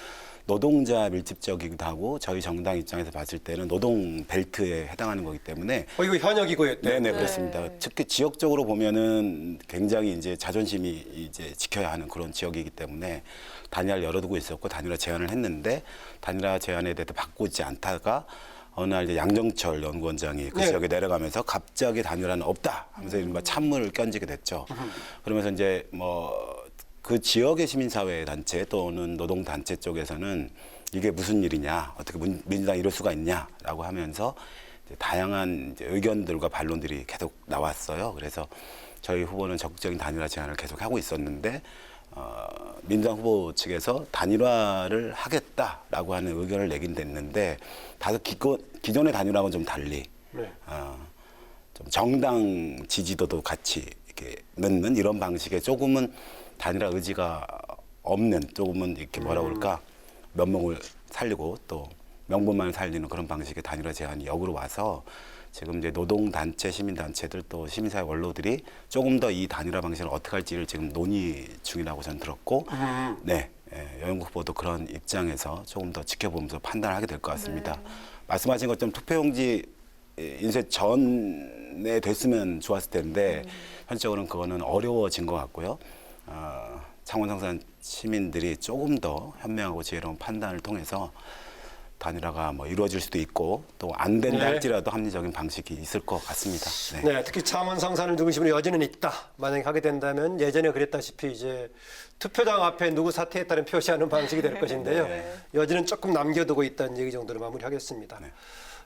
노동자 밀집적이기도 하고 저희 정당 입장에서 봤을 때는 노동 벨트에 해당하는 거기 때문에 이거 현역이고요. 네네 그렇습니다. 특히 지역적으로 보면은 굉장히 이제 자존심이 이제 지켜야 하는 그런 지역이기 때문에 단일화를 열어두고 있었고 단일화 제안을 했는데 단일화 제안에 대해서 바꾸지 않다가 어느 날 이제 양정철 연구원장이 그 네. 지역에 내려가면서 갑자기 단일화는 없다 하면서 이른바 찬물을 껴ஞ்지게 됐죠. 그러면서 이제 그 지역의 시민사회 단체 또는 노동단체 쪽에서는 이게 무슨 일이냐, 어떻게 민주당이 이럴 수가 있냐라고 하면서 이제 다양한 이제 의견들과 반론들이 계속 나왔어요. 그래서 저희 후보는 적극적인 단일화 제안을 계속 하고 있었는데 민주당 후보 측에서 단일화를 하겠다라고 하는 의견을 내긴 됐는데 다소 기존의 단일화하고는 좀 달리 좀 정당 지지도도 같이 이렇게 넣는 이런 방식의 조금은 단일화 의지가 없는 조금은 이렇게 뭐라 그럴까 면목을 살리고 또 명분만 살리는 그런 방식의 단일화 제안이 역으로 와서 지금 이제 노동단체, 시민단체들 또 시민사회 원로들이 조금 더 이 단일화 방식을 어떻게 할지를 지금 논의 중이라고 저는 들었고, 네, 여영국 후보도 그런 입장에서 조금 더 지켜보면서 판단을 하게 될 것 같습니다. 말씀하신 것처럼 투표용지 인쇄 전에 됐으면 좋았을 텐데 현실적으로는 그거는 어려워진 것 같고요. 창원 성산 시민들이 조금 더 현명하고 지혜로운 판단을 통해서 단일화가 뭐 이루어질 수도 있고 또 안 된다 할지라도 합리적인 방식이 있을 것 같습니다. 네, 특히 창원 성산을 중심으로 여지는 있다. 만약에 하게 된다면 예전에 그랬다시피 이제 투표장 앞에 누구 사퇴했다는 표시하는 방식이 될 것인데요. 여지는 조금 남겨두고 있다는 얘기 정도로 마무리하겠습니다.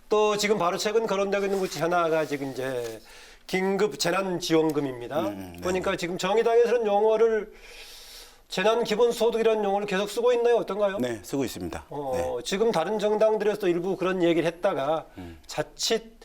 또 지금 바로 최근 거론되고 있는 것 중 하나가 지금 이제 긴급 재난지원금입니다. 보니까 지금 정의당에서는 용어를 재난기본소득이라는 용어를 계속 쓰고 있나요? 어떤가요? 네, 쓰고 있습니다. 지금 다른 정당들에서도 일부 그런 얘기를 했다가 자칫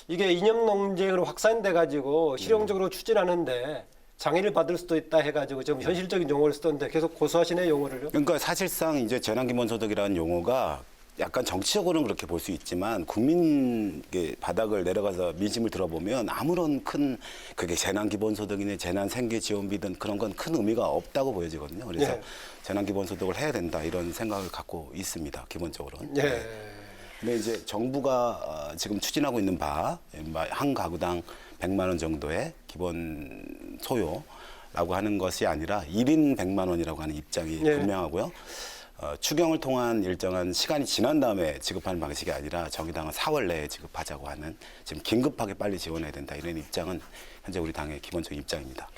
이게 이념 논쟁으로 확산돼 가지고 실용적으로 추진하는데 장애를 받을 수도 있다 해가지고 좀 현실적인 용어를 쓰던데 계속 고수하시네 용어를요? 그러니까 사실상 이제 재난기본소득이라는 용어가 약간 정치적으로는 그렇게 볼 수 있지만 국민 바닥을 내려가서 민심을 들어보면 아무런 큰 그게 재난기본소득이네 재난생계지원비든 그런 건 큰 의미가 없다고 보여지거든요. 그래서 재난기본소득을 해야 된다 이런 생각을 갖고 있습니다. 기본적으로는. 근데 이제 정부가 지금 추진하고 있는 바 한 가구당 100만 원 정도의 기본 소요라고 하는 것이 아니라 1인 100만 원이라고 하는 입장이 분명하고요. 추경을 통한 일정한 시간이 지난 다음에 지급하는 방식이 아니라 정의당은 4월 내에 지급하자고 하는 지금 긴급하게 빨리 지원해야 된다 이런 입장은 현재 우리 당의 기본적인 입장입니다.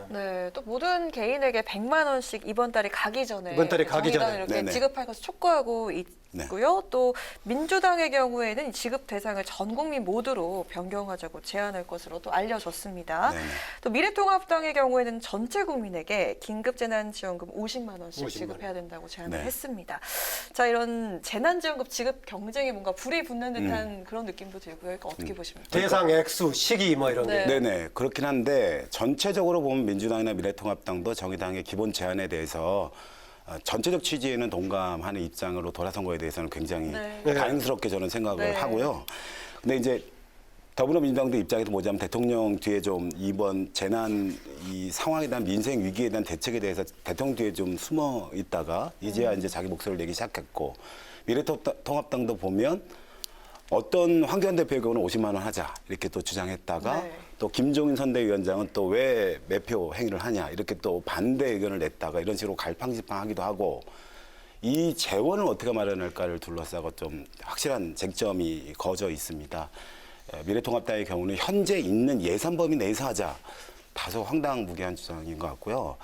네, 또 모든 개인에게 100만 원씩 이번 달에 가기 전에 이렇게 지급할 것을 촉구하고 있고요. 또 민주당의 경우에는 지급 대상을 전 국민 모두로 변경하자고 제안할 것으로 또 알려졌습니다. 또 미래통합당의 경우에는 전체 국민에게 긴급재난지원금 50만 원씩 지급해야 된다고 제안을 했습니다. 자, 이런 재난지원금 지급 경쟁에 뭔가 불이 붙는 듯한 그런 느낌도 들고요. 그러니까 어떻게 보십니까? 대상 액수, 시기 뭐 이런 게. 네네. 그렇긴 한데 전체적으로 보면 민주당이나 미래통합당도 정의당의 기본 제안에 대해서 전체적 취지에는 동감하는 입장으로 돌아선 거에 대해서는 굉장히 다행스럽게 저는 생각을 하고요. 근데 이제 더불어민주당도 입장에서 보자면 대통령 뒤에 좀 이번 재난 이 상황에 대한 민생 위기에 대한 대책에 대해서 대통령 뒤에 좀 숨어 있다가 이제야 이제 자기 목소리를 내기 시작했고 미래통합당도 보면 어떤 황교안 대표의 경우는 50만 원 하자 이렇게 또 주장했다가 또 김종인 선대위원장은 또 왜 매표 행위를 하냐 이렇게 또 반대 의견을 냈다가 이런 식으로 갈팡질팡하기도 하고 이 재원을 어떻게 마련할까를 둘러싸고 좀 확실한 쟁점이 거저 있습니다. 미래통합당의 경우는 현재 있는 예산 범위 내에서 하자. 다소 황당무계한 주장인 것 같고요.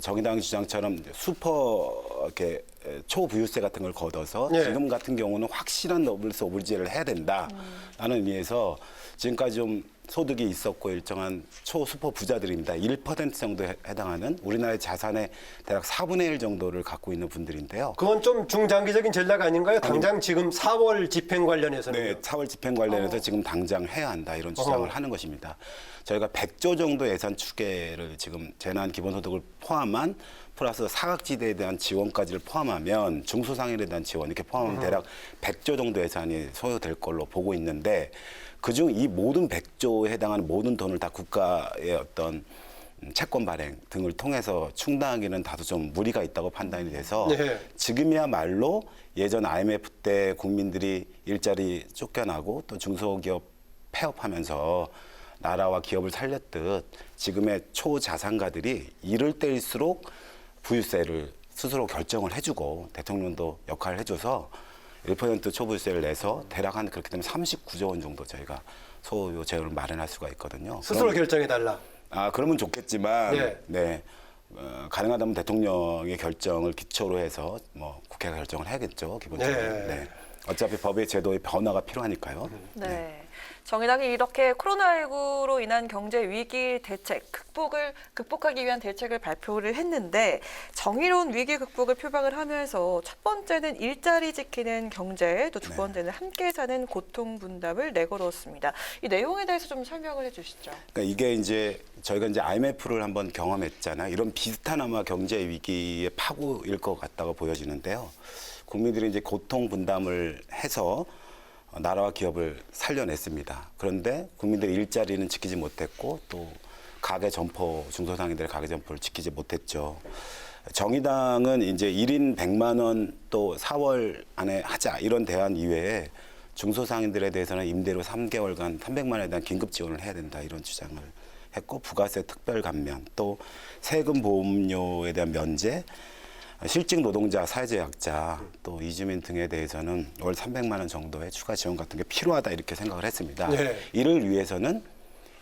정의당 주장처럼 슈퍼 이렇게 초부유세 같은 걸 걷어서 지금 같은 경우는 확실한 더블스 오블지를 해야 된다라는 의미에서 지금까지 좀 소득이 있었고 일정한 초슈퍼 부자들입니다. 1% 정도에 해당하는 우리나라의 자산의 대략 4분의 1 정도를 갖고 있는 분들인데요. 그건 좀 중장기적인 전략 아닌가요? 당장 지금 4월 집행 관련해서는. 네, 4월 집행 관련해서 지금 당장 해야 한다 이런 주장을 하는 것입니다. 저희가 100조 정도 예산 추계를 지금 재난 기본소득을 포함한 플러스 사각지대에 대한 지원까지를 포함하면 중소상인에 대한 지원 이렇게 포함하면 대략 100조 정도 예산이 소요될 걸로 보고 있는데 그중 이 모든 100조에 해당하는 모든 돈을 다 국가의 어떤 채권 발행 등을 통해서 충당하기는 다소 좀 무리가 있다고 판단이 돼서 지금이야말로 예전 IMF 때 국민들이 일자리 쫓겨나고 또 중소기업 폐업하면서 나라와 기업을 살렸듯 지금의 초자산가들이 이럴 때일수록 부유세를 스스로 결정을 해주고 대통령도 역할을 해줘서 1% 초부유세를 내서 대략 한 그렇게 되면 39조 원 정도 저희가 소요 재원을 마련할 수가 있거든요. 스스로 결정해달라. 그러면 좋겠지만 가능하다면 대통령의 결정을 기초로 해서 뭐 국회가 결정을 해야겠죠 기본적으로. 어차피 법의 제도의 변화가 필요하니까요. 네. 정의당이 이렇게 코로나19로 인한 경제 위기 대책 극복하기 위한 대책을 발표를 했는데 정의로운 위기 극복을 표방을 하면서 첫 번째는 일자리 지키는 경제, 또 두 번째는 함께 사는 고통 분담을 내걸었습니다. 이 내용에 대해서 좀 설명을 해주시죠. 그러니까 이게 이제 저희가 이제 IMF를 한번 경험했잖아요. 이런 비슷한 아마 경제 위기의 파고일 것 같다고 보여지는데요. 국민들이 이제 고통 분담을 해서 나라와 기업을 살려냈습니다. 그런데 국민들의 일자리는 지키지 못했고 또 가계 점포, 중소상인들의 가계 점포를 지키지 못했죠. 정의당은 이제 1인 100만 원 또 4월 안에 하자 이런 대안 이외에 중소상인들에 대해서는 임대료 3개월간 300만 원에 대한 긴급 지원을 해야 된다 이런 주장을 했고 부가세 특별 감면 또 세금 보험료에 대한 면제 실직 노동자, 사회재해약자, 또 이주민 등에 대해서는 월 300만 원 정도의 추가 지원 같은 게 필요하다 이렇게 생각을 했습니다. 네. 이를 위해서는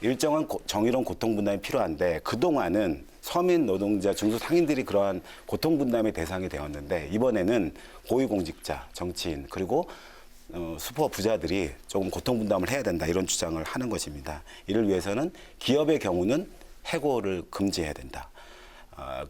일정한 정의로운 고통 분담이 필요한데 그동안은 서민 노동자, 중소상인들이 그러한 고통 분담의 대상이 되었는데 이번에는 고위공직자, 정치인 그리고 슈퍼 부자들이 조금 고통 분담을 해야 된다 이런 주장을 하는 것입니다. 이를 위해서는 기업의 경우는 해고를 금지해야 된다.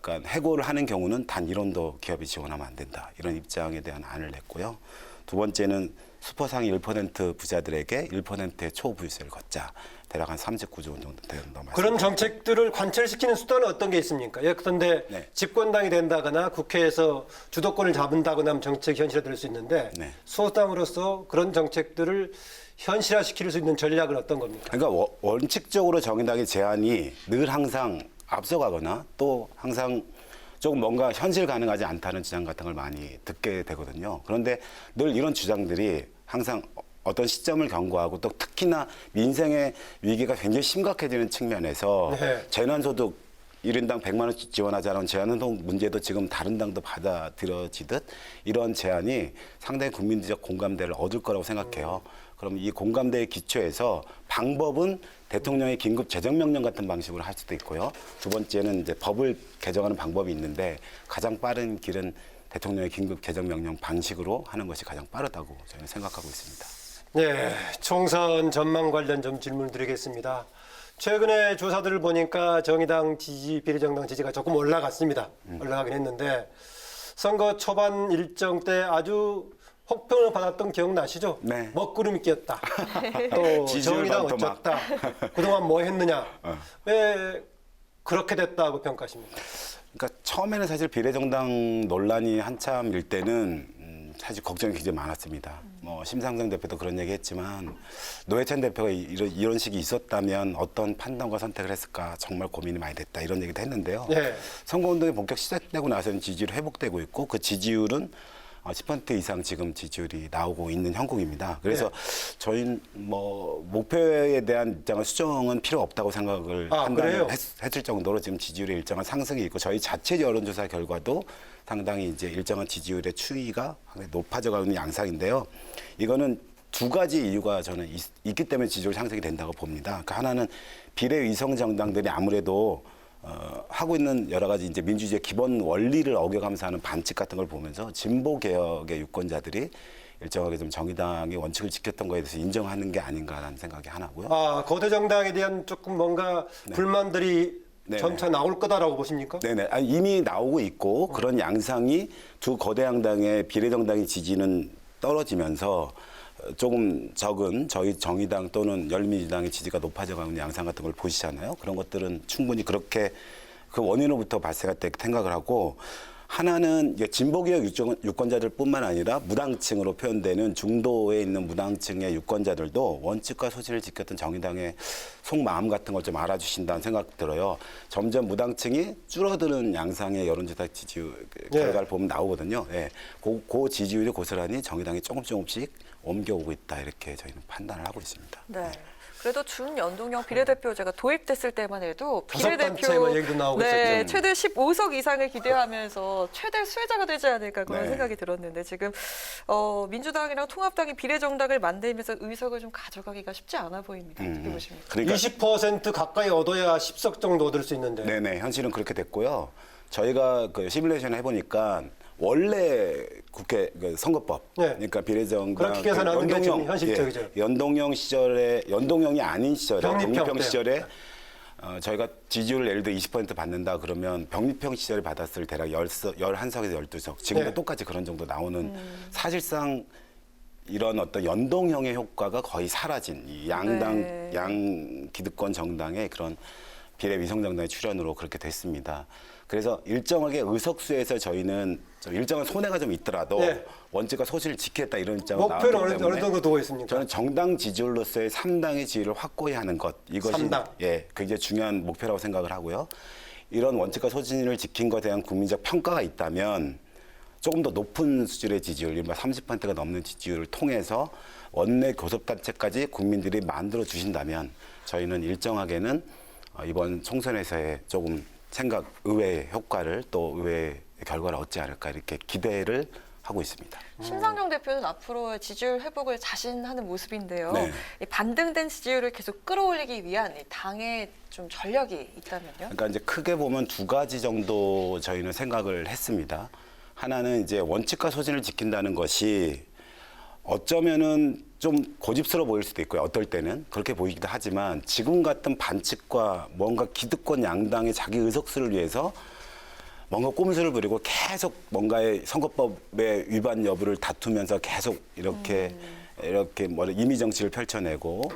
그러니까 해고를 하는 경우는 단 1원도 기업이 지원하면 안 된다. 이런 입장에 대한 안을 냈고요. 두 번째는 슈퍼상위 1% 부자들에게 1%의 초부유세를 걷자. 대략 한 39조 원 정도 된다. 그런 정책들을 관철시키는 수단은 어떤 게 있습니까? 예컨대 집권당이 된다거나 국회에서 주도권을 잡는다거나 하면 정책이 현실화될 수 있는데 소당으로서 그런 정책들을 현실화시킬 수 있는 전략은 어떤 겁니까? 그러니까 원칙적으로 정의당의 제안이 늘 항상 앞서가거나 또 항상 조금 뭔가 현실 가능하지 않다는 주장 같은 걸 많이 듣게 되거든요. 그런데 늘 이런 주장들이 항상 어떤 시점을 경고하고 또 특히나 민생의 위기가 굉장히 심각해지는 측면에서 재난소득 1인당 100만 원씩 지원하자는 재난소득 문제도 지금 다른 당도 받아들여지듯 이런 제안이 상당히 국민적 공감대를 얻을 거라고 생각해요. 그럼 이 공감대의 기초에서 방법은 대통령의 긴급 재정명령 같은 방식으로 할 수도 있고요. 두 번째는 이제 법을 개정하는 방법이 있는데 가장 빠른 길은 대통령의 긴급 재정명령 방식으로 하는 것이 가장 빠르다고 저는 생각하고 있습니다. 네, 총선 전망 관련 좀 질문 드리겠습니다. 최근에 조사들을 보니까 정의당 지지, 비례정당 지지가 조금 올라갔습니다. 올라가긴 했는데 선거 초반 일정 때 아주 혹평을 받았던 기억나시죠? 네. 먹구름이 끼었다. 또 정의당 어쩌다. 그동안 뭐 했느냐. 왜 그렇게 됐다고 평가하십니까? 그러니까 처음에는 사실 비례정당 논란이 한참일 때는 사실 걱정이 굉장히 많았습니다. 뭐 심상정 대표도 그런 얘기했지만 노회찬 대표가 이런 식이 있었다면 어떤 판단과 선택을 했을까 정말 고민이 많이 됐다 이런 얘기도 했는데요. 선거운동이 본격 시작되고 나서는 지지율이 회복되고 있고 그 지지율은 10% 이상 지금 지지율이 나오고 있는 형국입니다. 그래서 저희는 뭐 목표에 대한 입장을 수정은 필요 없다고 생각을 했을 정도로 지금 지지율의 일정한 상승이 있고 저희 자체 여론조사 결과도 상당히 이제 일정한 지지율의 추이가 높아져가고 있는 양상인데요. 이거는 두 가지 이유가 저는 있기 때문에 지지율 상승이 된다고 봅니다. 그러니까 하나는 비례 위성 정당들이 아무래도 하고 있는 여러 가지 이제 민주주의의 기본 원리를 어겨가면서 하는 반칙 같은 걸 보면서 진보 개혁의 유권자들이 일정하게 좀 정의당의 원칙을 지켰던 거에 대해서 인정하는 게 아닌가라는 생각이 하나고요. 거대 정당에 대한 조금 뭔가 불만들이 점차 나올 거다라고 보십니까? 네네. 아니, 이미 나오고 있고 그런 양상이 두 거대 양당의 비례정당의 지지는 떨어지면서 조금 적은 저희 정의당 또는 열린민주당의 지지가 높아져가는 양상 같은 걸 보시잖아요. 그런 것들은 충분히 그렇게 그 원인으로부터 발생할 때 생각을 하고 하나는 진보개혁 유권자들뿐만 아니라 무당층으로 표현되는 중도에 있는 무당층의 유권자들도 원칙과 소신을 지켰던 정의당의 속마음 같은 걸 좀 알아주신다는 생각 들어요. 점점 무당층이 줄어드는 양상의 여론조사 지지율 결과를 보면 나오거든요. 그 지지율이 고스란히 정의당이 조금씩 옮겨오고 있다 이렇게 저희는 판단을 하고 있습니다. 네. 그래도 준연동형 비례대표제가 도입됐을 때만 해도 비례대표 얘기도 나오고 있었죠. 최대 15석 이상을 기대하면서 최대 수혜자가 되지 않을까 그런 생각이 들었는데 지금 민주당이랑 통합당이 비례정당을 만들면서 의석을 좀 가져가기가 쉽지 않아 보입니다. 어떻게 보십니까? 그러니까 20% 가까이 얻어야 10석 정도 얻을 수 있는데. 네네, 현실은 그렇게 됐고요. 저희가 그 시뮬레이션 해보니까 원래 국회 선거법, 네. 그러니까 비례정당 그렇게 계산하는 게 지금 현실적이죠. 예, 연동형 시절에 연동형이 아닌 시절에 병립형 시절에 저희가 지지율을 예를 들어 20% 받는다 그러면 병립형 시절에 받았을 대략 11석에서 12석 지금도 네. 똑같이 그런 정도 나오는 사실상 이런 어떤 연동형의 효과가 거의 사라진 이 양당 네. 양 기득권 정당의 그런 비례 위성 정당의 출현으로 그렇게 됐습니다. 그래서 일정하게 의석수에서 저희는 좀 일정한 손해가 좀 있더라도 네. 원칙과 소신을 지키겠다 이런 입장으로 목표는 나왔기 때문에 어느 정도 두고 있습니까? 저는 정당 지지율로서의 3당의 지위를 확고히 하는 것 이것이 3당. 굉장히 중요한 목표라고 생각을 하고요. 이런 원칙과 소신을 지킨 것에 대한 국민적 평가가 있다면 조금 더 높은 수준의 지지율, 이른바 30%가 넘는 지지율을 통해서 원내 교섭단체까지 국민들이 만들어 주신다면 저희는 일정하게는 이번 총선에서의 조금 의외의 효과를 또 의외의 결과를 얻지 않을까 이렇게 기대를 하고 있습니다. 심상정 대표는 앞으로 지지율 회복을 자신하는 모습인데요. 네. 이 반등된 지지율을 계속 끌어올리기 위한 이 당의 좀 전략이 있다면요? 그러니까 이제 크게 보면 두 가지 정도 저희는 생각을 했습니다. 하나는 이제 원칙과 소신을 지킨다는 것이 어쩌면은 좀 고집스러워 보일 수도 있고요. 어떨 때는 그렇게 보이기도 하지만 지금 같은 반칙과 뭔가 기득권 양당의 자기 의석수를 위해서 뭔가 꼼수를 부리고 계속 뭔가의 선거법의 위반 여부를 다투면서 계속 이렇게 임의 정치를 펼쳐내고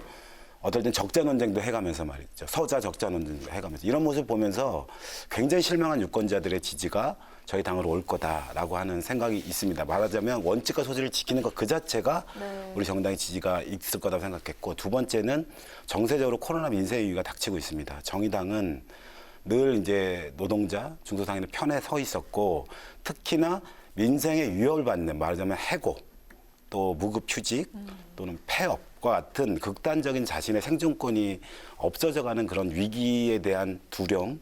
어떨 땐 적자 논쟁도 해가면서 말이죠. 서자 적자 논쟁도 해가면서 이런 모습을 보면서 굉장히 실망한 유권자들의 지지가 저희 당으로 올 거다라고 하는 생각이 있습니다. 말하자면 원칙과 소신을 지키는 것 그 자체가 우리 정당의 지지가 있을 거라고 생각했고 두 번째는 정세적으로 코로나 민생 위기가 닥치고 있습니다. 정의당은 늘 이제 노동자, 중소상인의 편에 서 있었고 특히나 민생에 위협을 받는 말하자면 해고 또 무급휴직 또는 폐업과 같은 극단적인 자신의 생존권이 없어져가는 그런 위기에 대한 두려움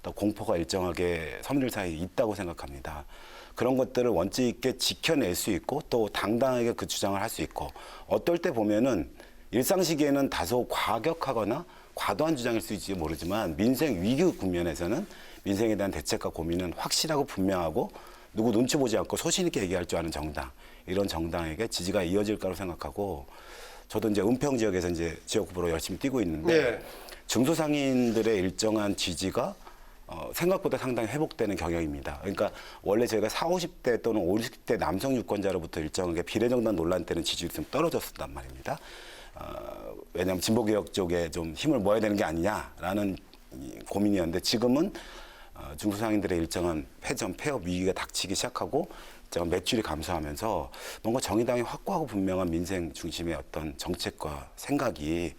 또 공포가 일정하게 서민들 사이에 있다고 생각합니다. 그런 것들을 원칙 있게 지켜낼 수 있고 또 당당하게 그 주장을 할 수 있고 어떨 때 보면은 일상 시기에는 다소 과격하거나 과도한 주장일 수 있을지 모르지만 민생 위기 국면에서는 민생에 대한 대책과 고민은 확실하고 분명하고 누구 눈치 보지 않고 소신 있게 얘기할 줄 아는 정당 이런 정당에게 지지가 이어질 거라고 생각하고 저도 이제 은평 지역에서 이제 지역 후보로 열심히 뛰고 있는데 네. 중소상인들의 일정한 지지가 생각보다 상당히 회복되는 경향입니다. 그러니까 원래 저희가 40, 50대 또는 50, 60대 남성 유권자로부터 일정하게 비례정당 논란 때는 지지율이 좀 떨어졌단 말입니다. 왜냐하면 진보개혁 쪽에 좀 힘을 모아야 되는 게 아니냐라는 고민이었는데 지금은 중소상인들의 일정한 폐업 위기가 닥치기 시작하고 매출이 감소하면서 뭔가 정의당이 확고하고 분명한 민생 중심의 어떤 정책과 생각이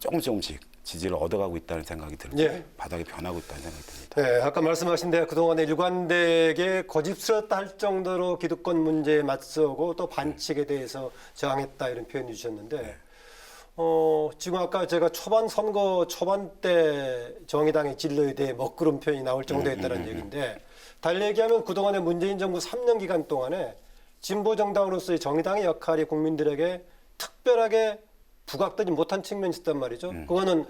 조금씩 지지를 얻어가고 있다는 생각이 들고 예. 바닥이 변하고 있다는 생각이 듭니다. 네, 아까 말씀하신 대로 그동안에 일관되게 고집스럽다 할 정도로 기득권 문제에 맞서고 또 반칙에 대해서 저항했다 이런 표현을 주셨는데 지금 아까 제가 선거 초반 때 정의당의 진로에 대해 먹구름 표현이 나올 정도였다는 얘기인데 달리 얘기하면 그동안의 문재인 정부 3년 기간 동안에 진보 정당으로서의 정의당의 역할이 국민들에게 특별하게 부각되지 못한 측면이 있었단 말이죠. 그거는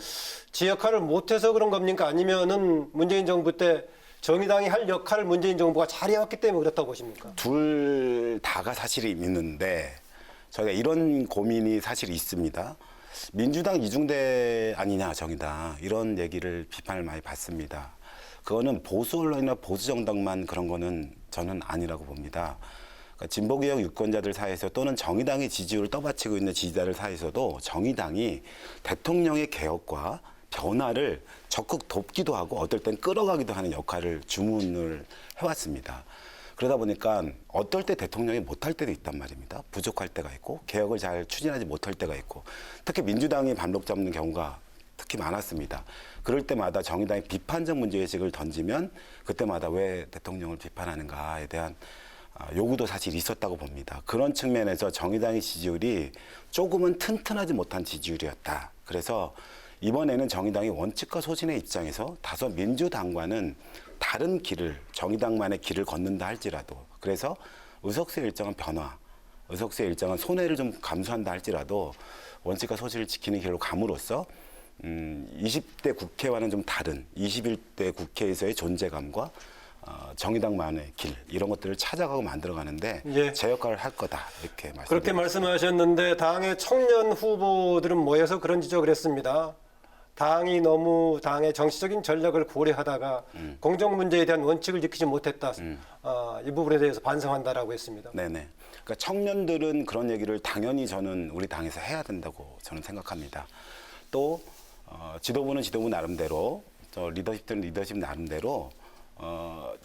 지 역할을 못해서 그런 겁니까? 아니면은 문재인 정부 때 정의당이 할 역할을 문재인 정부가 잘해왔기 때문에 그렇다고 보십니까? 둘 다가 사실이 있는데 저희가 이런 고민이 사실 있습니다. 민주당 이중대 아니냐 정의당 이런 얘기를 비판을 많이 받습니다. 그거는 보수 언론이나 보수 정당만 그런 거는 저는 아니라고 봅니다. 그러니까 진보개혁 유권자들 사이에서 또는 정의당의 지지율을 떠받치고 있는 지지자들 사이에서도 정의당이 대통령의 개혁과 변화를 적극 돕기도 하고 어떨 땐 끌어가기도 하는 역할을 주문을 해왔습니다. 그러다 보니까 어떨 때 대통령이 못할 때도 있단 말입니다. 부족할 때가 있고 개혁을 잘 추진하지 못할 때가 있고 특히 민주당이 반록 잡는 경우가 특히 많았습니다. 그럴 때마다 정의당이 비판적 문제의식을 던지면 그때마다 왜 대통령을 비판하는가에 대한 요구도 사실 있었다고 봅니다. 그런 측면에서 정의당의 지지율이 조금은 튼튼하지 못한 지지율이었다. 그래서 이번에는 정의당이 원칙과 소신의 입장에서 다소 민주당과는 다른 길을 정의당만의 길을 걷는다 할지라도 그래서 의석수의 일정한 변화, 의석수의 일정한 손해를 좀 감수한다 할지라도 원칙과 소신을 지키는 길로 감으로써 20대 국회와는 좀 다른 21대 국회에서의 존재감과 정의당만의 길 이런 것들을 찾아가고 만들어가는데 예. 제 역할을 할 거다 이렇게 말씀드립니다. 그렇게 말씀하셨는데 당의 청년 후보들은 모여서 그런 지적을 했습니다. 당이 너무 당의 정치적인 전략을 고려하다가 공정 문제에 대한 원칙을 지키지 못했다. 이 부분에 대해서 반성한다라고 했습니다. 네네. 그러니까 청년들은 그런 얘기를 당연히 저는 우리 당에서 해야 된다고 저는 생각합니다. 또 지도부는 지도부 나름대로, 또 리더십들은 리더십 나름대로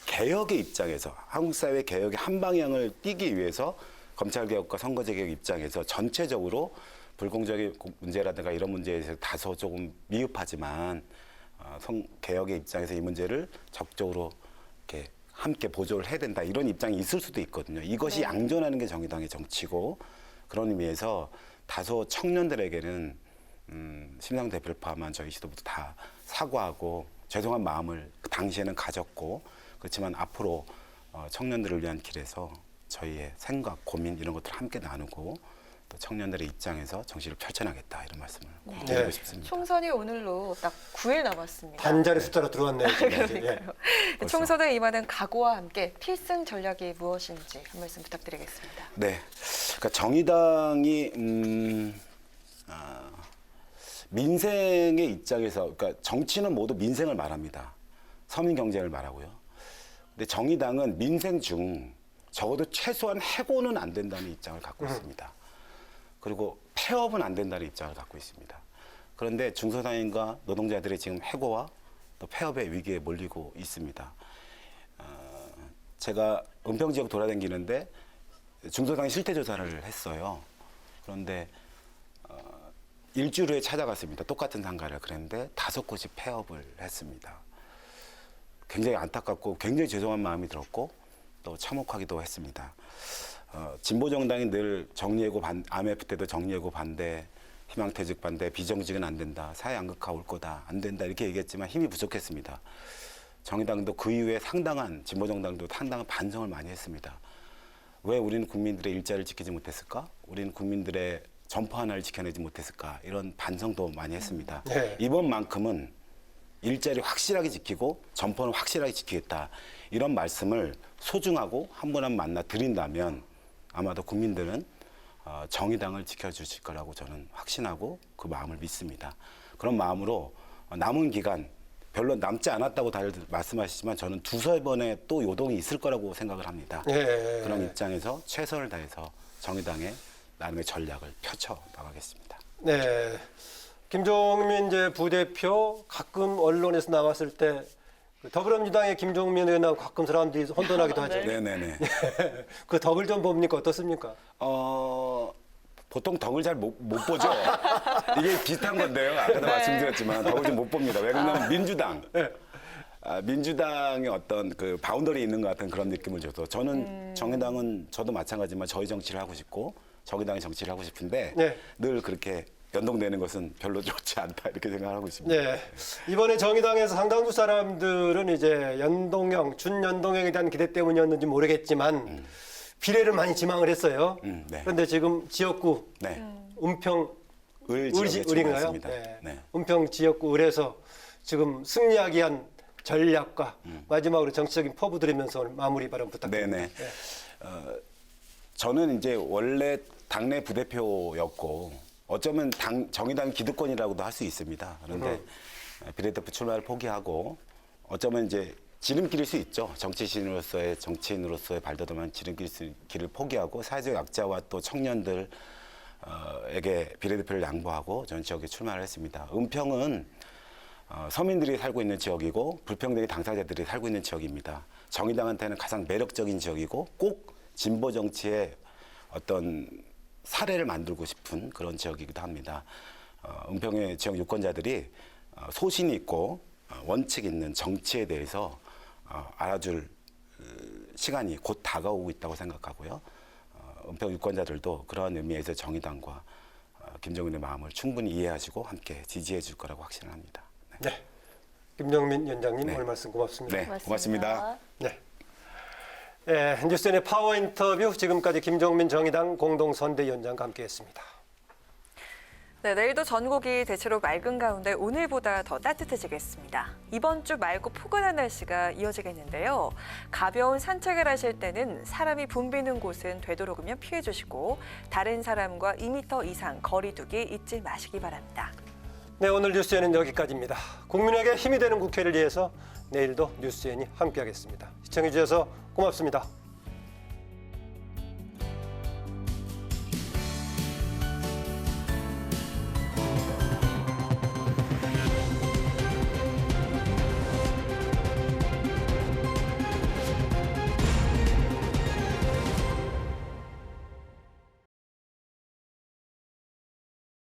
개혁의 입장에서 한국 사회 개혁의 한 방향을 띄기 위해서 검찰개혁과 선거제 개혁 입장에서 전체적으로 불공정의 문제라든가 이런 문제에 대해서 다소 조금 미흡하지만 개혁의 입장에서 이 문제를 적극적으로 이렇게 함께 보조를 해야 된다 이런 입장이 있을 수도 있거든요. 이것이 양존하는 게 정의당의 정치고 그런 의미에서 다소 청년들에게는 심상 대표를 포함한 저희 지도부도 다 사과하고 죄송한 마음을 그 당시에는 가졌고 그렇지만 앞으로 청년들을 위한 길에서 저희의 생각, 고민 이런 것들을 함께 나누고 또 청년들의 입장에서 정치를 펼쳐나겠다 이런 말씀을 꼭 드리고 싶습니다. 총선이 오늘로 딱 9일 남았습니다. 반자리 숫자로 들어왔네요. 그러니까요. 총선에 임하는 각오와 함께 필승 전략이 무엇인지 한 말씀 부탁드리겠습니다. 네, 그러니까 정의당이 민생의 입장에서, 그러니까 정치는 모두 민생을 말합니다. 서민 경쟁을 말하고요. 근데 정의당은 민생 중 적어도 최소한 해고는 안 된다는 입장을 갖고 있습니다. 그리고 폐업은 안 된다는 입장을 갖고 있습니다. 그런데 중소상인과 노동자들의 지금 해고와 또 폐업의 위기에 몰리고 있습니다. 제가 은평 지역 돌아다니는데 중소상인 실태 조사를 했어요. 그런데 일주일 후에 찾아갔습니다. 똑같은 상가를. 그랬는데 5곳이 폐업을 했습니다. 굉장히 안타깝고 굉장히 죄송한 마음이 들었고 또 참혹하기도 했습니다. 진보정당이 늘 정리해고 IMF 때도 정리해고 반대, 희망퇴직 반대, 비정직은 안 된다, 사회 양극화 올 거다, 안 된다 이렇게 얘기했지만 힘이 부족했습니다. 정의당도 그 이후에 상당한, 진보정당도 상당한 반성을 많이 했습니다. 왜 우리는 국민들의 일자리를 지키지 못했을까? 우리는 국민들의 점포 하나를 지켜내지 못했을까? 이런 반성도 많이 했습니다. 네. 이번만큼은 일자리 확실하게 지키고 점포는 확실하게 지키겠다. 이런 말씀을 소중하고 한 분 한 분 만나 드린다면 아마도 국민들은 정의당을 지켜주실 거라고 저는 확신하고 그 마음을 믿습니다. 그런 마음으로 남은 기간 별로 남지 않았다고 다들 말씀하시지만 저는 2-3번의 또 요동이 있을 거라고 생각을 합니다. 예. 그런 입장에서 최선을 다해서 정의당의 나름의 전략을 펼쳐 나가겠습니다. 네. 김종민 이제 부대표 가끔 언론에서 나왔을 때 더불어민주당의 김종민 의원하고 가끔 사람들이 혼돈하기도 하죠. 네네네. 그 덕을 좀 봅니까? 어떻습니까? 보통 덕을 잘 못 보죠. 이게 비슷한 건데요. 아까도 말씀드렸지만 덕을 좀 못 봅니다. 왜 그러냐면 민주당. 민주당의 어떤 그 바운더리 있는 것 같은 그런 느낌을 줘서 저는 정의당은 저도 마찬가지지만 저희 정치를 하고 싶고 정의당의 정치를 하고 싶은데 늘 그렇게 연동되는 것은 별로 좋지 않다 이렇게 생각하고 있습니다. 네. 이번에 정의당에서 상당수 사람들은 이제 연동형, 준연동형에 대한 기대 때문이었는지 모르겠지만 비례를 많이 지망을 했어요. 네. 그런데 지금 지역구 은평 을인가요? 네. 은평 지역구 을에서 지금 승리하기 위한 전략과 마지막으로 정치적인 포부 드리면서 오늘 마무리 발언 부탁드립니다. 네네. 저는 이제 원래 당내 부대표였고 어쩌면 정의당 기득권이라고도 할 수 있습니다. 그런데 비례대표 출마를 포기하고 어쩌면 이제 지름길일 수 있죠. 정치인으로서의 발돋움한 지름길을 포기하고 사회적 약자와 또 청년들에게 비례대표를 양보하고 전 지역에 출마를 했습니다. 은평은 서민들이 살고 있는 지역이고 불평등의 당사자들이 살고 있는 지역입니다. 정의당한테는 가장 매력적인 지역이고 꼭 진보 정치의 어떤 사례를 만들고 싶은 그런 지역이기도 합니다. 은평의 지역 유권자들이 소신이 있고 원칙 있는 정치에 대해서 알아줄 시간이 곧 다가오고 있다고 생각하고요. 은평 유권자들도 그러한 의미에서 정의당과 김종민의 마음을 충분히 이해하시고 함께 지지해 줄 거라고 확신을 합니다. 네. 김종민 위원장님 오늘 말씀 고맙습니다. 네, 고맙습니다. 네. 네, 뉴스엔의 파워 인터뷰 지금까지 김종민 정의당 공동선대위원장과 함께했습니다. 네, 내일도 전국이 대체로 맑은 가운데 오늘보다 더 따뜻해지겠습니다. 이번 주 맑고 포근한 날씨가 이어지겠는데요. 가벼운 산책을 하실 때는 사람이 붐비는 곳은 되도록이면 피해 주시고 다른 사람과 2m 이상 거리 두기 잊지 마시기 바랍니다. 네, 오늘 뉴스엔은 여기까지입니다. 국민에게 힘이 되는 국회를 위해서 내일도 뉴스엔이 함께하겠습니다. 시청해 주셔서 고맙습니다.